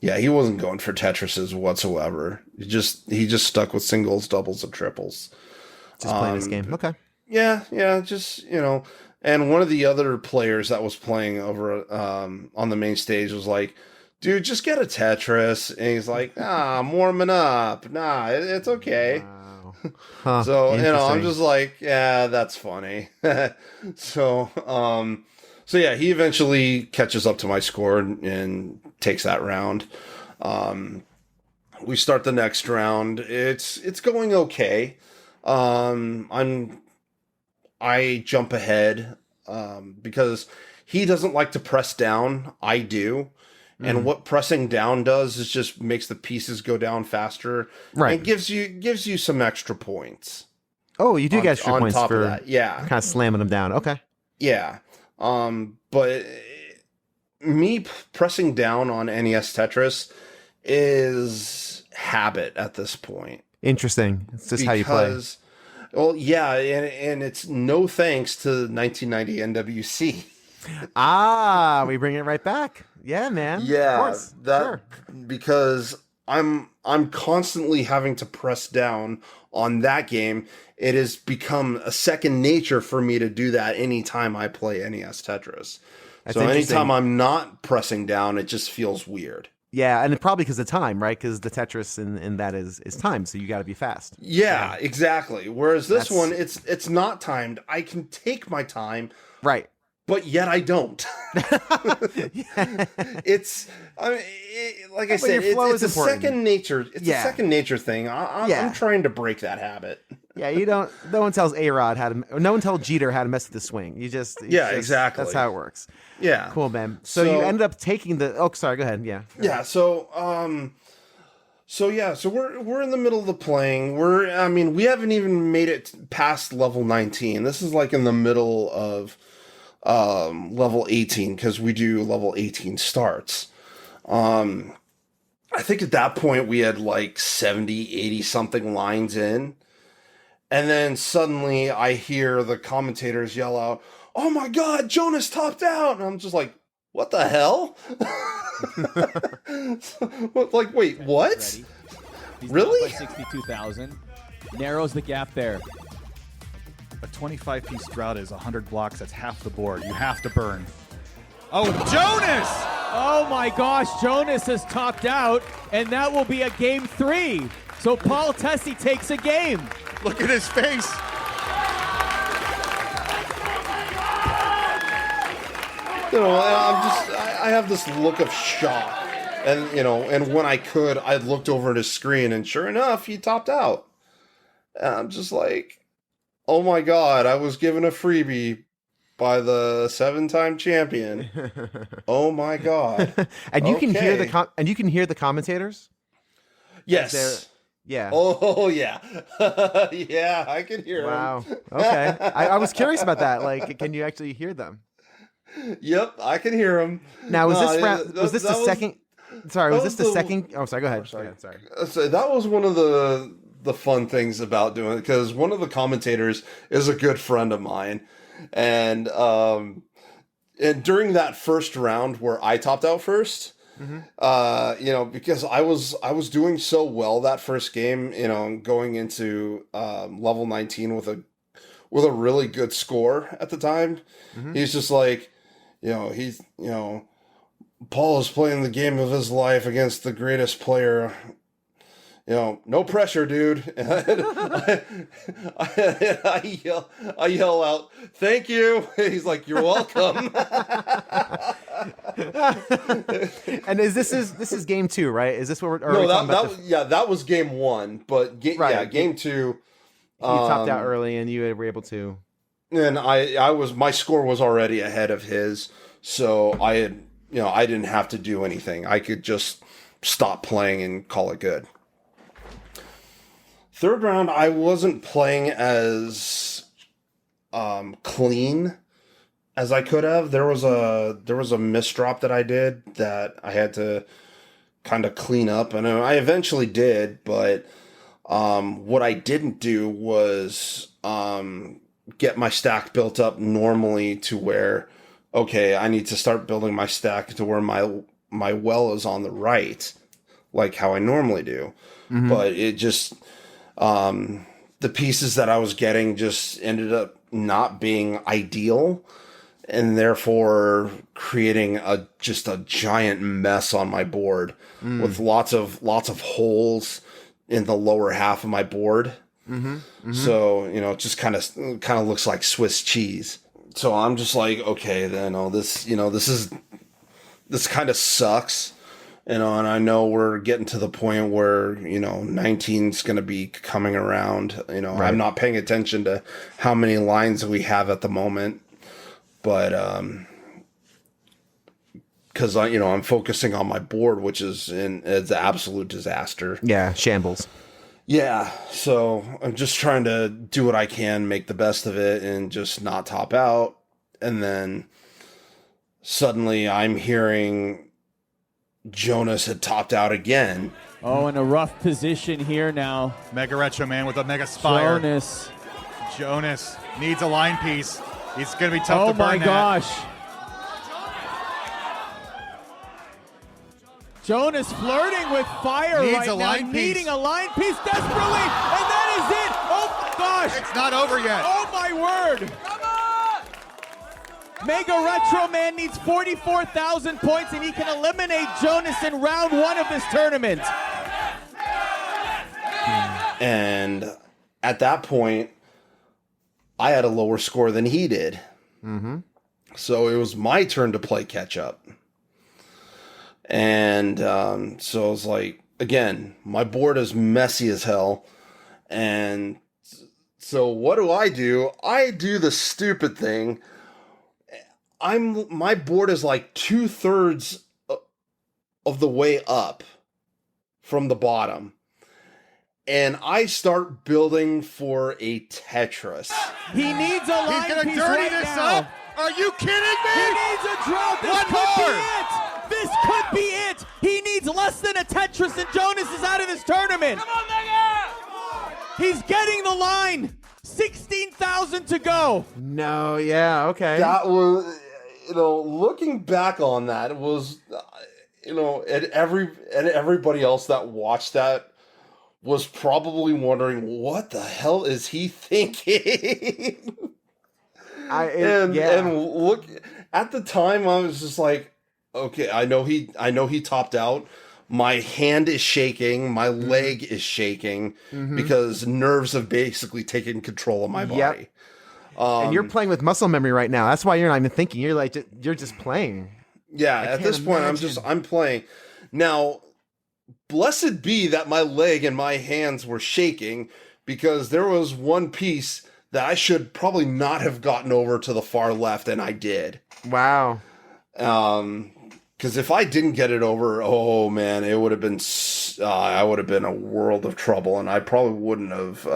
he wasn't going for Tetrises whatsoever. He just stuck with singles, doubles, and triples. Just playing this game. Okay. Yeah, just, and one of the other players that was playing over on the main stage was like, dude, just get a Tetris. And he's like, I'm warming up. Nah, it's okay. Wow. Huh, So, I'm just like, yeah, that's funny. So yeah, he eventually catches up to my score and takes that round. We start the next round. It's going okay. I jump ahead because he doesn't like to press down. I do. And what pressing down does is just makes the pieces go down faster. Right. And gives you some extra points. Oh, you do get extra on points top for of that. Yeah. kind of slamming them down. Okay. Yeah. But me pressing down on NES Tetris is habit at this point. Interesting. It's just how you play. Well, yeah, and it's no thanks to 1990 NWC. We bring it right back. Yeah, man. Yeah, of course. Sure. Because I'm constantly having to press down on that game. It has become a second nature for me to do that anytime I play NES Tetris. So anytime I'm not pressing down, it just feels weird. Yeah, and probably because of time, right? Because the Tetris in that is time, so you got to be fast. Yeah, exactly. Whereas this one, it's not timed. I can take my time. Right. But yet I don't. It's, like I said, it's a second nature. It's a second nature thing. I'm trying to break that habit. Yeah, you don't. No one tells A-Rod how to. No one tells Jeter how to mess with the swing. Exactly. That's how it works. Yeah. Cool, man. So you ended up taking the. Oh, sorry. Go ahead. Yeah. Yeah. So we're in the middle of the playing. We haven't even made it past level 19. This is like in the middle of level 18 because we do level 18 starts. I think at that point we had like 70, 80 something lines in. And then suddenly I hear the commentators yell out, "Oh my God, Jonas topped out!" And I'm just like, "What the hell?" Like, wait, what? He's really? 62,000. Narrows the gap there. A 25-piece drought is 100 blocks. That's half the board. You have to burn. Oh, Jonas! Oh my gosh, Jonas has topped out, and that will be a game 3. So Paul Tesi takes a game. Look at his face. And I have this look of shock. And, and when I could, I looked over at his screen, and sure enough, he topped out. And I'm just like, oh my God, I was given a freebie by the 7-time champion. Oh my God. And you can hear the commentators? Yes. Yeah. Oh yeah. Yeah, I can hear them. Wow. Okay. I was curious about that. Like, can you actually hear them? Yep, I can hear them. Now, was this the second? Sorry, was this the second? Oh, sorry. Go ahead. Sorry. Sorry. So that was one of the fun things about doing it, because one of the commentators is a good friend of mine, and during that first round where I topped out first, because I was doing so well that first game, going into level 19 with a really good score at the time. He's just like, Paul is playing the game of his life against the greatest player. No pressure, dude. I yell out, "Thank you." He's like, "You're welcome." And this is game 2, right? Is this what we're? That was game 1, but game 2. You topped out early, and you were able to. And my score was already ahead of his, so I didn't have to do anything. I could just stop playing and call it good. Third round, I wasn't playing as clean as I could have. There was a misdrop that I did that I had to kind of clean up, and I eventually did. But what I didn't do was get my stack built up normally to where, okay, I need to start building my stack to where my well is on the right, like how I normally do. But it just, the pieces that I was getting just ended up not being ideal, and therefore creating just a giant mess on my board with lots of holes in the lower half of my board. So, it just kind of looks like Swiss cheese. So I'm just like, okay, then, this kind of sucks. And I know we're getting to the point where, 19 is going to be coming around. Right. I'm not paying attention to how many lines we have at the moment, but, cause I'm focusing on my board, which is it's an absolute disaster. Yeah. Shambles. Yeah. So I'm just trying to do what I can, make the best of it and just not top out. And then suddenly I'm hearing Jonas had topped out again. Oh, in a rough position here now. MegaRetroMan with a Mega Spire. Jonas needs a line piece. He's going to be tough oh to burn. Oh my gosh. Jonas flirting with fire needs right a now. Line piece. Needing a line piece desperately. And that is it. Oh my gosh. It's not over yet. Oh my word. MegaRetroMan needs 44,000 points and he can eliminate Jonas in round 1 of this tournament. And at that point, I had a lower score than he did. So it was my turn to play catch up. And so I was like, again, my board is messy as hell. And so what do? I do the stupid thing. My board is like 2/3 of the way up from the bottom. And I start building for a Tetris. He needs a line He's gonna piece dirty right this now. up. Are you kidding me? He needs a draw. This One could be more. it. This could be it. He needs less than a Tetris and Jonas is out of this tournament. Come on, Mega! He's getting the line. 16,000 to go. No, yeah, okay. That was, looking back on that, it was, and everybody else that watched that was probably wondering, what the hell is he thinking? And look, at the time I was just like, okay, I know he topped out. My hand is shaking, my leg is shaking because nerves have basically taken control of my body. Yep. And you're playing with muscle memory right now. That's why you're not even thinking. You're like, you're just playing. Yeah, at this point, I'm playing. Now, blessed be that my leg and my hands were shaking because there was one piece that I should probably not have gotten over to the far left, and I did. Wow. Because if I didn't get it over, oh man, it would have been, I would have been a world of trouble, and I probably wouldn't have,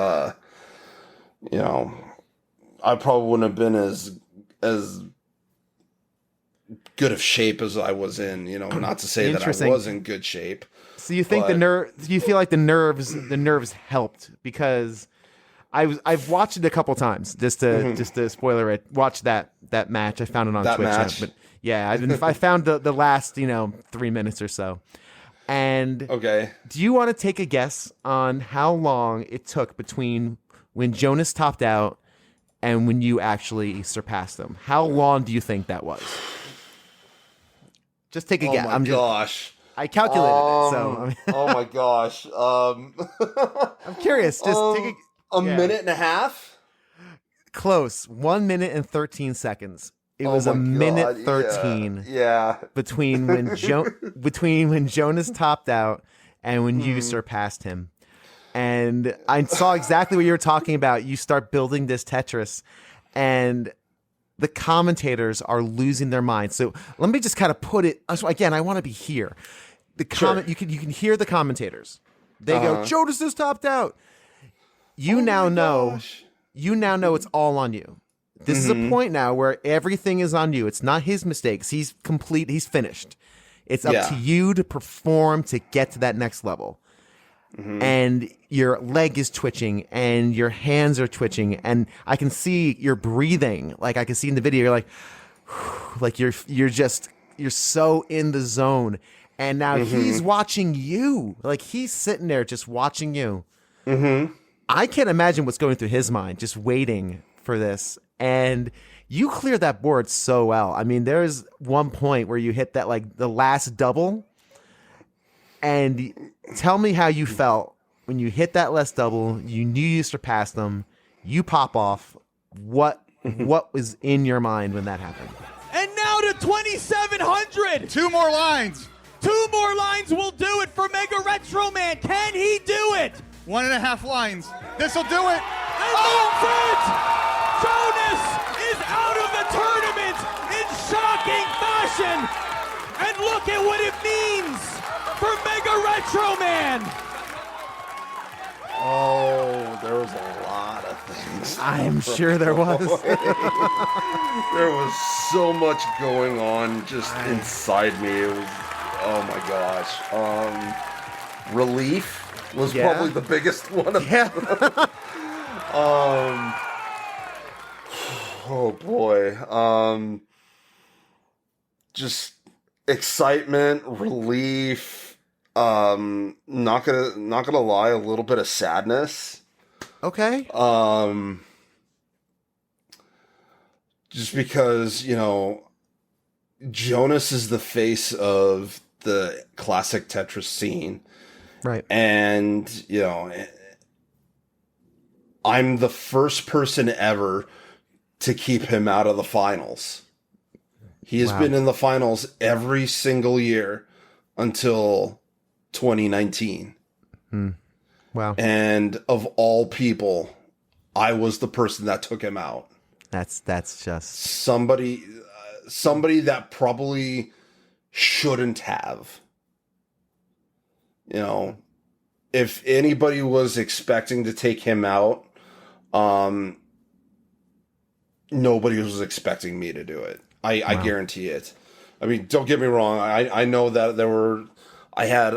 I probably wouldn't have been as good of shape as I was in. Not to say that I was in good shape. So you think you feel like the nerves helped because I've watched it a couple times just to spoiler it. Watch that match. I found it on Twitch. But yeah, I found the last 3 minutes or so. And okay, do you want to take a guess on how long it took between when Jonas topped out and when you actually surpassed them? How long do you think that was? Just take a guess. Oh my gosh. I calculated it. So oh my gosh. I'm curious. Just take a minute and a half. Close. 1 minute and 13 seconds. It was a minute 13. Yeah. Between when Jonas topped out and when you surpassed him. And I saw exactly what you were talking about. You start building this Tetris and the commentators are losing their minds. So let me just kind of put it again. I want to be here. You can hear the commentators. They go, Jonas is topped out. You now know it's all on you. This is a point now where everything is on you. It's not his mistakes. He's complete. He's finished. It's up to you to perform to get to that next level. and your leg is twitching and your hands are twitching, and I can see your breathing. Like I can see in the video, you're like you're so in the zone. And now he's watching you. Like he's sitting there just watching you. I can't imagine what's going through his mind, just waiting for this. And you clear that board so well. I mean, there's one point where you hit that, like the last double. And tell me how you felt when you hit that last double. You knew you surpassed them. You pop off. What was in your mind when that happened? And now to 2,700. 2 more lines. 2 more lines will do it for MegaRetroMan. Can he do it? 1.5 lines. This'll do it. And that's it! Jonas is out of the tournament in shocking fashion. And look at what it means for MegaRetroMan. Oh, there was a lot of things. I am sure there was. There was so much going on just inside me. It was, oh my gosh. Relief was probably the biggest one. Oh boy. Just excitement, relief. Not gonna lie, a little bit of sadness. Okay. Just because, Jonas is the face of the classic Tetris scene. Right. And, I'm the first person ever to keep him out of the finals. He has been in the finals every single year until 2019. Wow. And of all people, I was the person that took him out. That's just somebody that probably shouldn't have. If anybody was expecting to take him out, nobody was expecting me to do it. I guarantee it. I mean, don't get me wrong. I know that I had,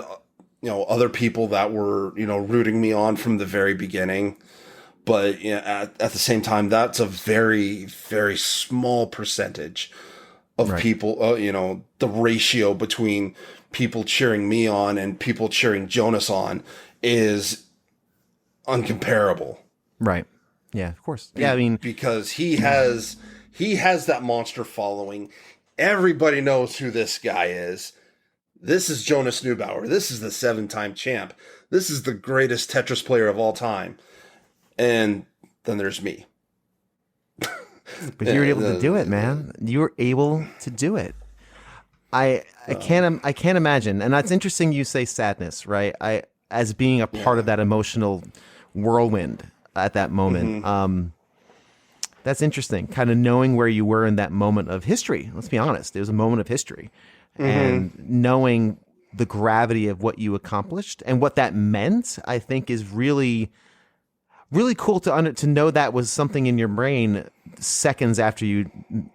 other people that were, rooting me on from the very beginning. But at the same time, that's a very, very small percentage of people, the ratio between people cheering me on and people cheering Jonas on is uncomparable. right. Yeah, of course. Yeah, I mean, because he has that monster following. Everybody knows who this guy is. This is Jonas Neubauer. This is the 7-time champ. This is the greatest Tetris player of all time. And then there's me. but you were able to do it, man. You were able to do it. I can't imagine. And that's interesting you say sadness, right? As being a part of that emotional whirlwind at that moment. That's interesting. Kind of knowing where you were in that moment of history. Let's be honest. It was a moment of history. And knowing the gravity of what you accomplished and what that meant, I think is really, really cool to know that was something in your brain seconds after you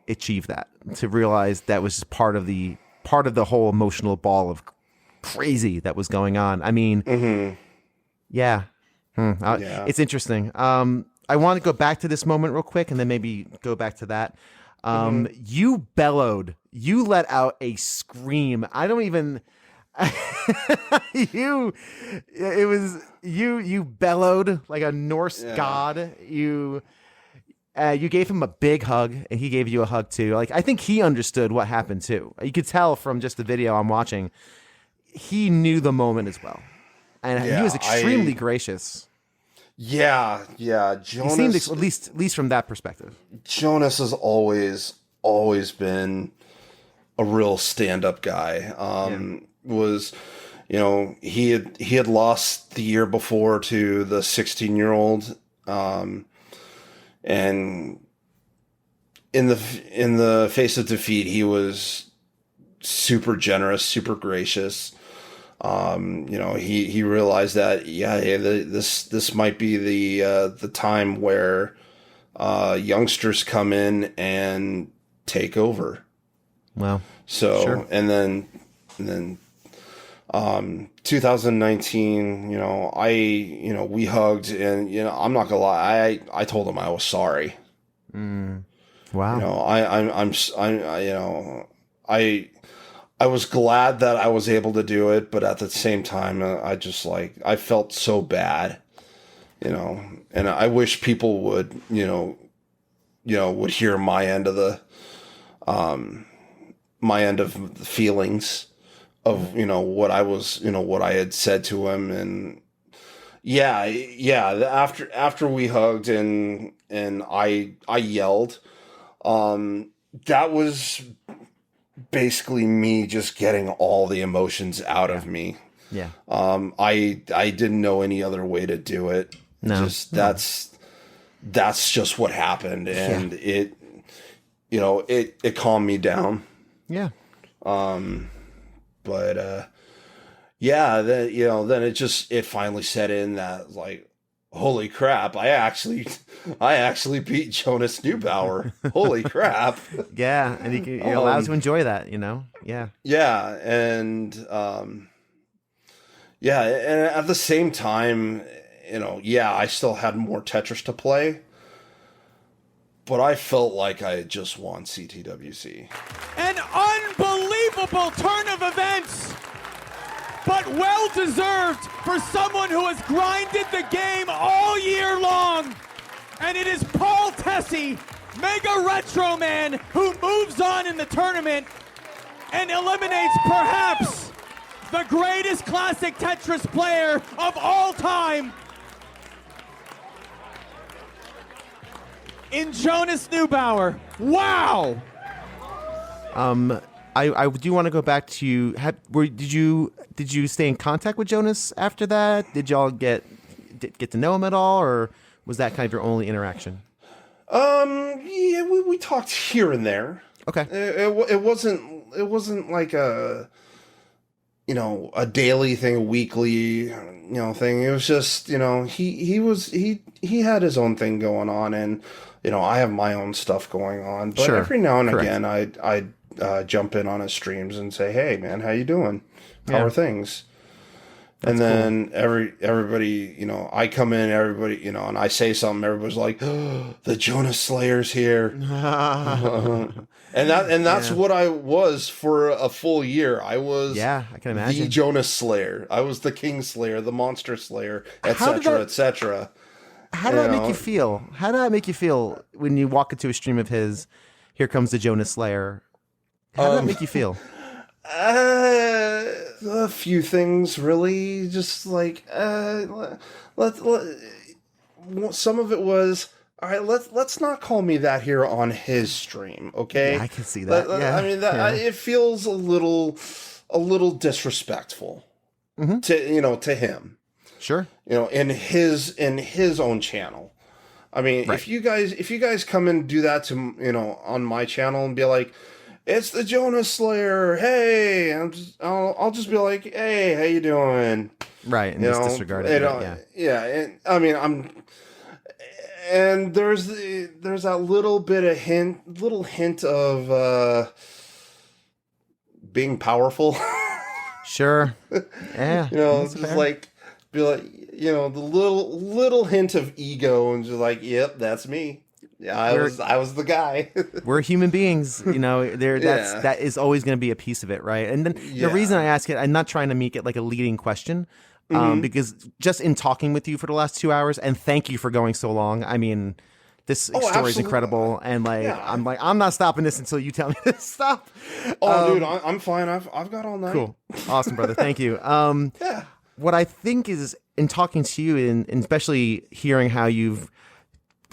achieved that, to realize that was just part of the whole emotional ball of crazy that was going on. I mean, yeah. It's interesting. I want to go back to this moment real quick and then maybe go back to that. You bellowed. You let out a scream. I don't even... you bellowed like a Norse god. You gave him a big hug and he gave you a hug too. Like, I think he understood what happened too. You could tell from just the video I'm watching, he knew the moment as well. And he was extremely gracious. Yeah. Jonas, he seemed at least from that perspective. Jonas has always been a real stand-up guy. He had lost the year before to the 16-year-old, and in the face of defeat, he was super generous, super gracious. He realized that this might be the time where youngsters come in and take over. Wow. So sure. and then 2019, we hugged, and I'm not gonna lie, I told him I was sorry. Wow. I was glad that I was able to do it, but at the same time, I felt so bad, and I wish people would, would hear my end of the feelings of, what I was, what I had said to him. And after we hugged and I yelled, that was basically me just getting all the emotions out of me. Yeah. I didn't know any other way to do it. No. That's just what happened. And it calmed me down. Yeah. But then it finally set in that, like, holy crap, I actually beat Jonas Neubauer. Holy crap. Yeah, and you're allowed to enjoy that, Yeah. Yeah, and and at the same time, I still had more Tetris to play, but I felt like I had just won CTWC. An unbelievable turn of events, but well-deserved for someone who has grinded the game all year long. And it is Paul Tesi, MegaRetroMan, who moves on in the tournament and eliminates perhaps the greatest classic Tetris player of all time in Jonas Neubauer. Wow! I do want to go back to did you stay in contact with Jonas after that? Did y'all get to know him at all, or was that kind of your only interaction? Yeah, we talked here and there. Okay. It wasn't like a daily thing, a weekly thing. It was just he had his own thing going on, and I have my own stuff going on. But every now and again, I'd jump in on his streams and say, "Hey, man, how you doing? How are things?" And then everybody, I come in, everybody, and I say something, everybody's like, oh, the Jonas Slayer's here. and that's what I was for a full year. I was I can imagine. the Jonas Slayer. I was the King Slayer, the Monster Slayer, etc., etc. How did that make you feel? How did that make you feel when you walk into a stream of his, here comes the Jonas Slayer? How did that make you feel? A few things, really. Just like some of it was, all right, let's not call me that here on his stream, okay? Yeah, I can see that. I mean, it feels a little disrespectful to him. Sure. In his own channel. I mean, right. if you guys come and do that to on my channel and be like, it's the Jonas Slayer, hey, I'll just be like, hey, how you doing? Right, and just disregard it. And I mean, and there's that little hint of being powerful. Sure. Yeah. Just like, be like, the little hint of ego, and just like, yep, that's me. Yeah, I was the guy. We're human beings, that is always going to be a piece of it, right? And then the reason I ask it, I'm not trying to make it like a leading question, because just in talking with you for the last 2 hours, and thank you for going so long. I mean, this story is incredible, and I'm not stopping this until you tell me to stop. Dude, I'm fine. I've got all night. Cool, awesome, brother. Thank you. What I think is, in talking to you, and especially hearing how you've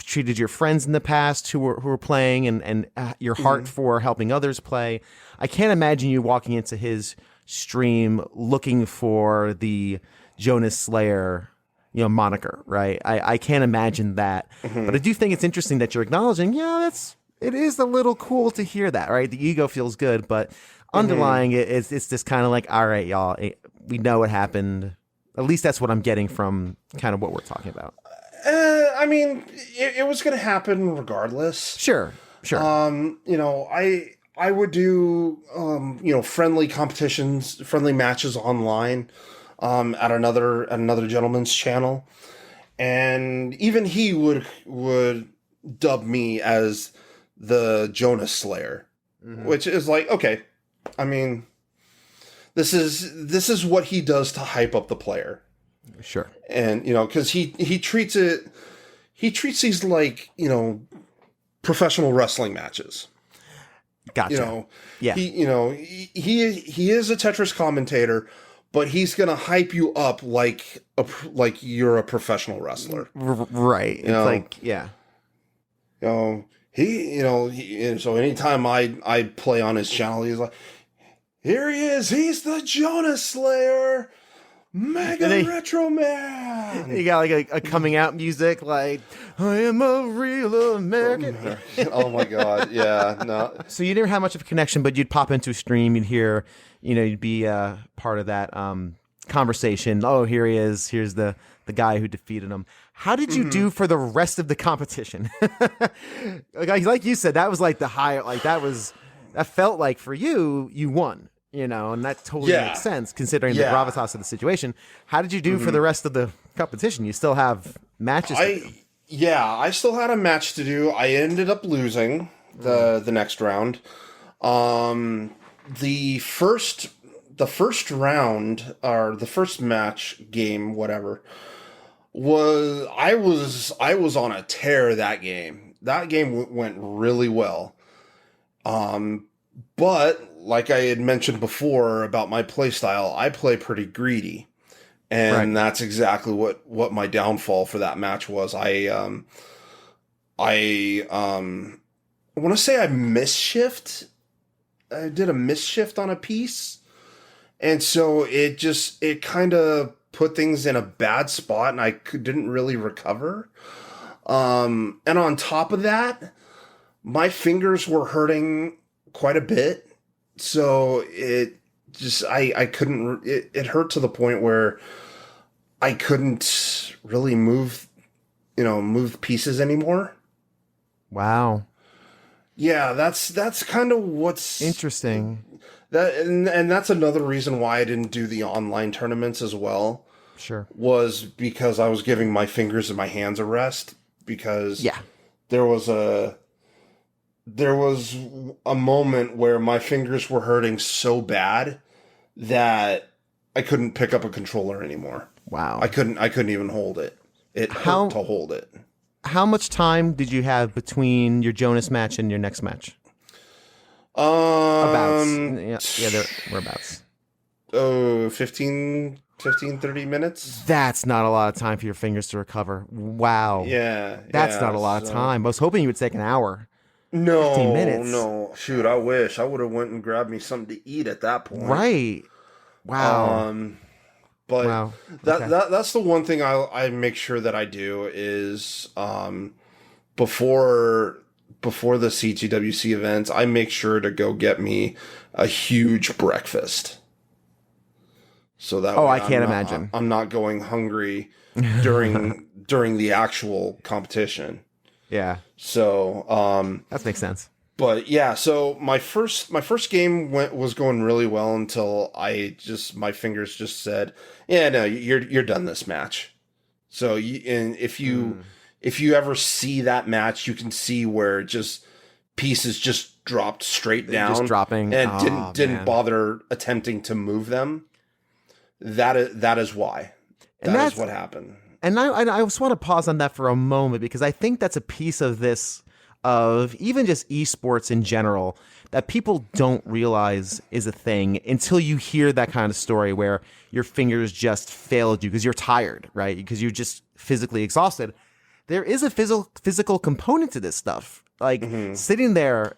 treated your friends in the past who were playing, and your heart for helping others play, I can't imagine you walking into his stream looking for the Jonas Slayer, moniker, right? I can't imagine that. But I do think it's interesting that you're acknowledging, it is a little cool to hear that, right? The ego feels good, but underlying it's this kind of like, all right, y'all, we know what happened. At least that's what I'm getting from kind of what we're talking about. I mean, it was going to happen regardless. Sure. I would do, friendly competitions, friendly matches online, at another gentleman's channel. And even he would dub me as the Jonas Slayer, which is like, okay, I mean, this is what he does to hype up the player. Sure. And, because he treats these like, professional wrestling matches. Gotcha. Yeah. He is a Tetris commentator, but he's gonna hype you up like you're a professional wrestler, right? It's like, yeah. So anytime I play on his channel, he's like, here he is, he's the Jonas Slayer, MegaRetroMan. You got like a coming out music, like, I am a real American. Oh my God, yeah, no. So you didn't have much of a connection, but you'd pop into a stream, you'd hear, you'd be part of that conversation. Oh, here he is. Here's the guy who defeated him. How did you do for the rest of the competition? like you said, that was like the high, like that felt like for you won. And that totally makes sense considering the gravitas of the situation. How did you do for the rest of the competition? You still have matches to do. Yeah, I still had a match to do. I ended up losing the next round. The first round, or the first match game, whatever, I was on a tear that game. That game went really well. But like I had mentioned before about my play style, I play pretty greedy. And that's exactly what my downfall for that match was. I want to say I misshift. I did a misshift on a piece. And so it kind of put things in a bad spot, and I didn't really recover. And on top of that, my fingers were hurting quite a bit. So I couldn't, it hurt to the point where I couldn't really move pieces anymore. Wow. Yeah, that's kind of what's interesting. And that's another reason why I didn't do the online tournaments as well. Sure. Was because I was giving my fingers and my hands a rest, because there was a moment where my fingers were hurting so bad that I couldn't pick up a controller anymore. Wow. I couldn't even hold it. It hurt to hold it. How much time did you have between your Jonas match and your next match? Abouts. Yeah, whereabouts. 15, 30 minutes. That's not a lot of time for your fingers to recover. Wow. Yeah. That's not a lot of time. I was hoping you would take an hour. No, 15 minutes. No. Shoot, I wish I would have went and grabbed me something to eat at that point. Right. Wow. But that's the one thing I make sure that I do is before the CTWC events, I make sure to go get me a huge breakfast. So that I can't imagine. I'm not going hungry during the actual competition. Yeah. So that makes sense. But yeah, so my first game was going really well until my fingers just said, "Yeah, no, you're done this match." So if you ever see that match, you can see where just pieces just dropped straight down, just dropping, and didn't bother attempting to move them. That is why. That is what happened. And I just want to pause on that for a moment, because I think that's a piece of this, of even just esports in general, that people don't realize is a thing until you hear that kind of story where your fingers just failed you because you're tired, right? Because you're just physically exhausted. There is a physical component to this stuff. Like sitting there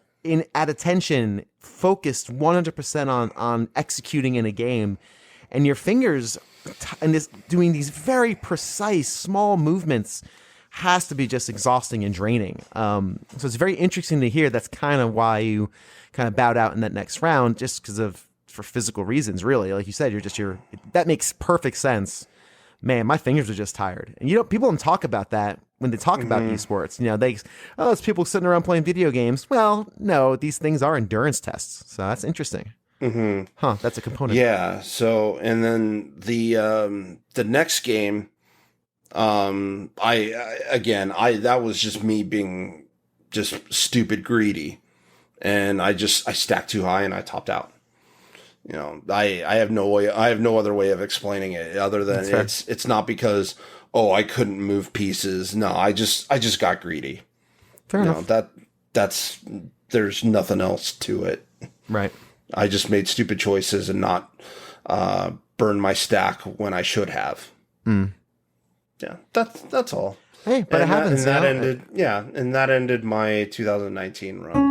at attention, focused 100% on executing in a game, and your fingers and doing these very precise small movements has to be just exhausting and draining. So it's very interesting to hear that's kind of why you kind of bowed out in that next round, just for physical reasons, really. Like you said, that makes perfect sense. man, my fingers are just tired. And people don't talk about that when they talk about esports. It's people sitting around playing video games. Well, no, these things are endurance tests. So that's interesting. Huh, that's a component. Yeah. So, and then the next game, that was just me being just stupid greedy, and I stacked too high and I topped out. I have no other way of explaining it other than it's not because, I couldn't move pieces. No, I just got greedy. Fair enough. That's there's nothing else to it. Right. I just made stupid choices and not burn my stack when I should have. Yeah, that's all. Hey, but it happens. And that ended my 2019 run.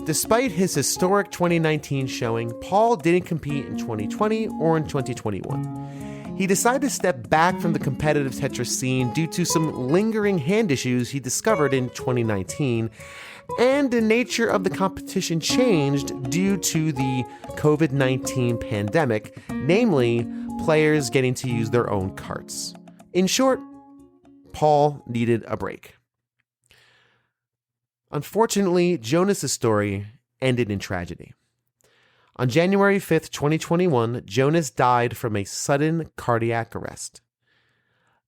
Despite his historic 2019 showing, Paul didn't compete in 2020 or in 2021. He decided to step back from the competitive Tetris scene due to some lingering hand issues he discovered in 2019, and the nature of the competition changed due to the COVID-19 pandemic, namely players getting to use their own carts. In short, Paul needed a break. Unfortunately, Jonas' story ended in tragedy. On January 5th, 2021, Jonas died from a sudden cardiac arrest.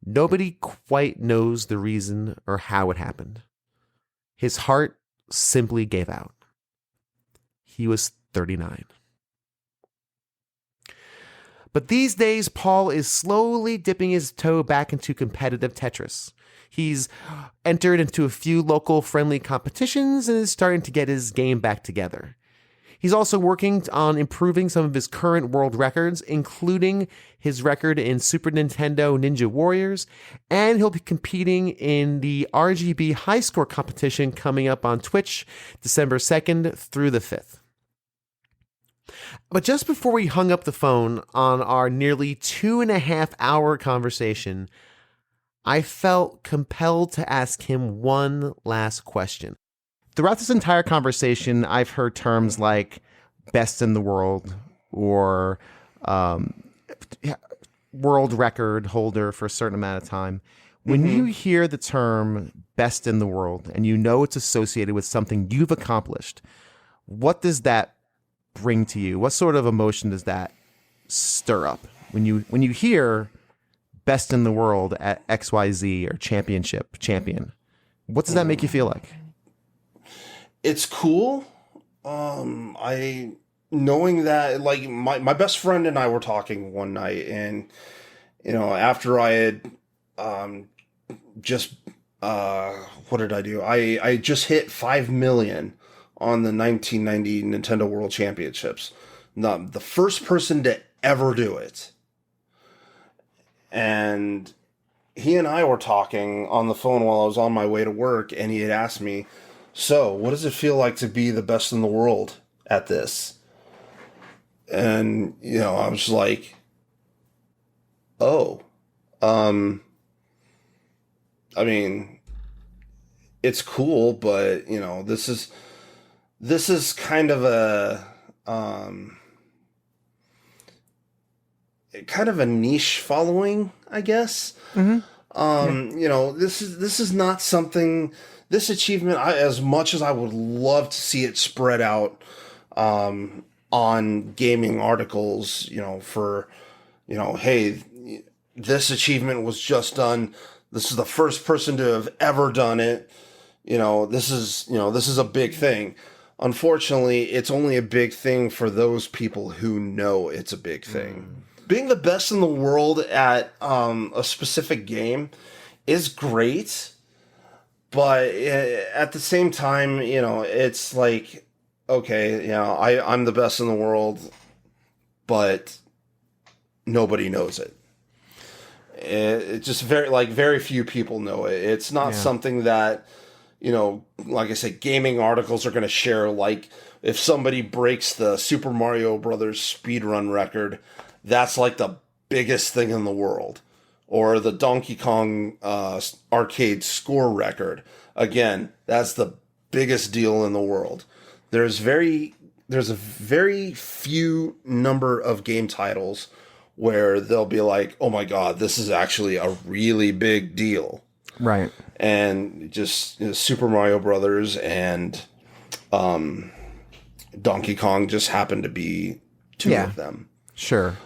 Nobody quite knows the reason or how it happened. His heart simply gave out. He was 39. But these days, Paul is slowly dipping his toe back into competitive Tetris. He's entered into a few local friendly competitions and is starting to get his game back together. He's also working on improving some of his current world records, including his record in Super Nintendo Ninja Warriors, and he'll be competing in the RGB High Score competition coming up on Twitch December 2nd through the 5th. But just before we hung up the phone on our nearly 2.5-hour conversation, I felt compelled to ask him one last question. Throughout this entire conversation, I've heard terms like best in the world or world record holder for a certain amount of time. When you hear the term best in the world and you know it's associated with something you've accomplished, what does that bring to you? What sort of emotion does that stir up when you hear best in the world at XYZ or champion? What does that make you feel like? It's cool. Knowing that, like, my best friend and I were talking one night, and after I had what did I do? I just hit 5 million on the 1990 Nintendo World Championships. Not the first person to ever do it. And he and I were talking on the phone while I was on my way to work, and he had asked me, so what does it feel like to be the best in the world at this? And, I was like, I mean, it's cool, but, this is kind of a niche following, I guess. This is not something, this achievement, as much as I would love to see it spread out on gaming articles, hey, this achievement was just done. This is the first person to have ever done it. This is a big thing. Unfortunately, it's only a big thing for those people who know it's a big thing. Being the best in the world at a specific game is great, but at the same time, it's like, okay, I'm the best in the world, but nobody knows it. It's just very few people know it. It's not something that, like I said, gaming articles are going to share. Like, if somebody breaks the Super Mario Brothers speedrun record, that's like the biggest thing in the world. Or the Donkey Kong arcade score record. Again, that's the biggest deal in the world. there's a very few number of game titles where they'll be like, oh my God, this is actually a really big deal. Right. And just Super Mario Brothers and Donkey Kong just happen to be two of them. Sure.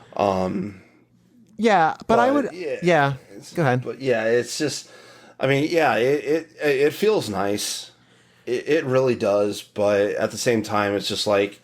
Yeah, but I would. Yeah. Go ahead. But yeah, it's just. I mean, yeah, it feels nice. It really does. But at the same time, it's just like,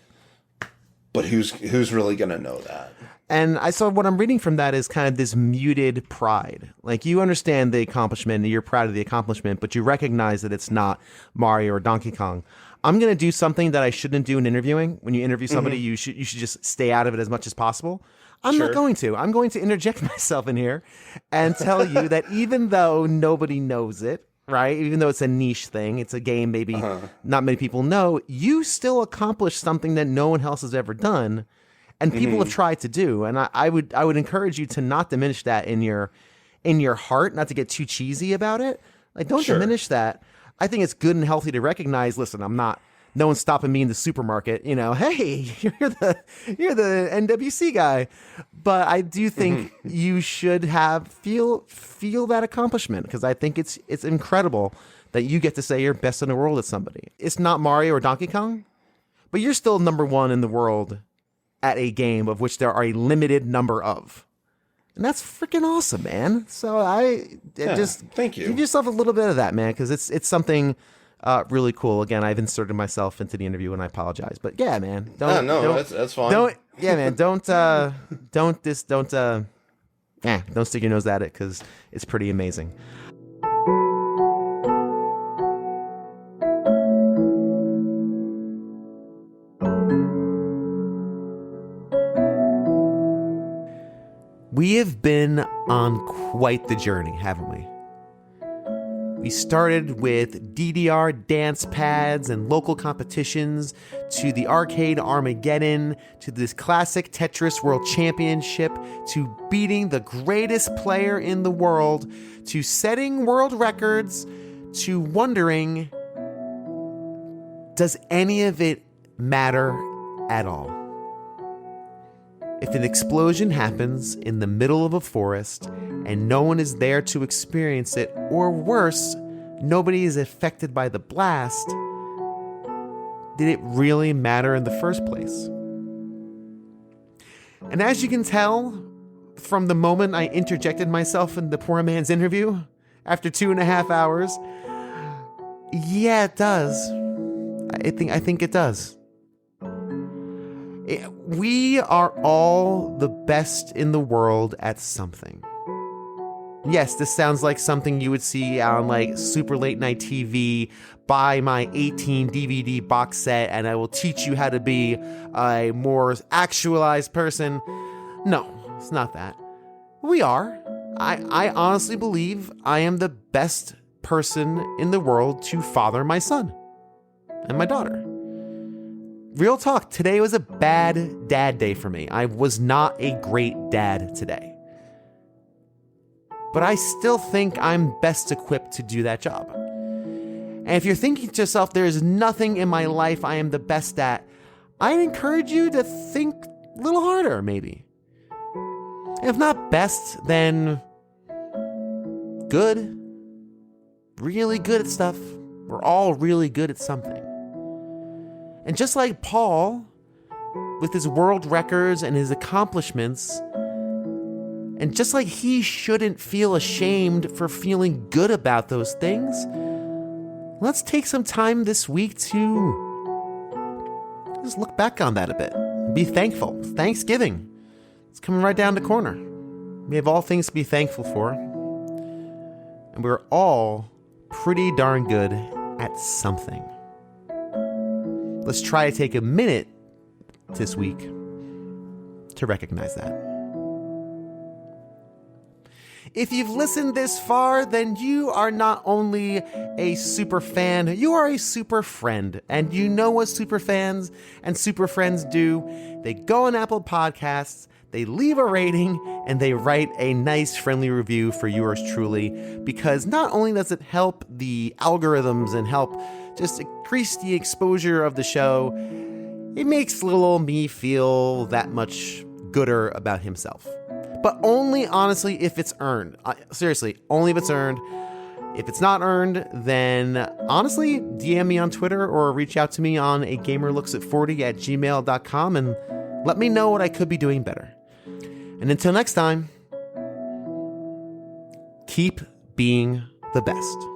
but who's really gonna know that? And I saw what I'm reading from that is kind of this muted pride. Like, you understand the accomplishment and you're proud of the accomplishment, but you recognize that it's not Mario or Donkey Kong. I'm going to do something that I shouldn't do in interviewing. When you interview somebody, you should just stay out of it as much as possible. I'm not going to. I'm going to interject myself in here and tell you that even though nobody knows it, right? Even though it's a niche thing, it's a game maybe not many people know, you still accomplished something that no one else has ever done. And people have tried to do, and I would encourage you to not diminish that in your heart, not to get too cheesy about it. Like, don't diminish that. I think it's good and healthy to recognize. Listen, no one's stopping me in the supermarket. You know, hey, you're the NWC guy, but I do think you should feel that accomplishment, because I think it's incredible that you get to say you're best in the world at somebody. It's not Mario or Donkey Kong, but you're still number one in the world at a game of which there are a limited number of. And that's freaking awesome, man. So thank you. Give yourself a little bit of that, man, because it's something really cool. Again, I've inserted myself into the interview and I apologize. But yeah, man. That's fine. Don't stick your nose at it, because it's pretty amazing. We have been on quite the journey, haven't we? We started with DDR dance pads and local competitions, to the arcade Armageddon, to this Classic Tetris World Championship, to beating the greatest player in the world, to setting world records, to wondering, does any of it matter at all? If an explosion happens in the middle of a forest and no one is there to experience it, or worse, nobody is affected by the blast, did it really matter in the first place? And as you can tell from the moment I interjected myself in the poor man's interview after 2.5 hours, yeah, it does. I think it does. We are all the best in the world at something. Yes, this sounds like something you would see on like super late night TV. Buy my 18 DVD box set and I will teach you how to be a more actualized person. No, it's not that. We are. I honestly believe I am the best person in the world to father my son and my daughter. Real talk, today was a bad dad day for me. I was not a great dad today. But I still think I'm best equipped to do that job. And if you're thinking to yourself, there's nothing in my life I am the best at, I'd encourage you to think a little harder, maybe. And if not best, then good. Really good at stuff. We're all really good at something. And just like Paul, with his world records and his accomplishments, and just like he shouldn't feel ashamed for feeling good about those things, let's take some time this week to just look back on that a bit. Be thankful. Thanksgiving. It's coming right down the corner. We have all things to be thankful for. And we're all pretty darn good at something. Let's try to take a minute this week to recognize that. If you've listened this far, then you are not only a super fan, you are a super friend. And you know what super fans and super friends do? They go on Apple Podcasts, they leave a rating, and they write a nice, friendly review for yours truly, because not only does it help the algorithms and help just increase the exposure of the show, it makes little old me feel that much gooder about himself. But only, honestly, if it's earned. Seriously, only if it's earned. If it's not earned, then honestly, DM me on Twitter or reach out to me on agamerlooks40@gmail.com and let me know what I could be doing better. And until next time, keep being the best.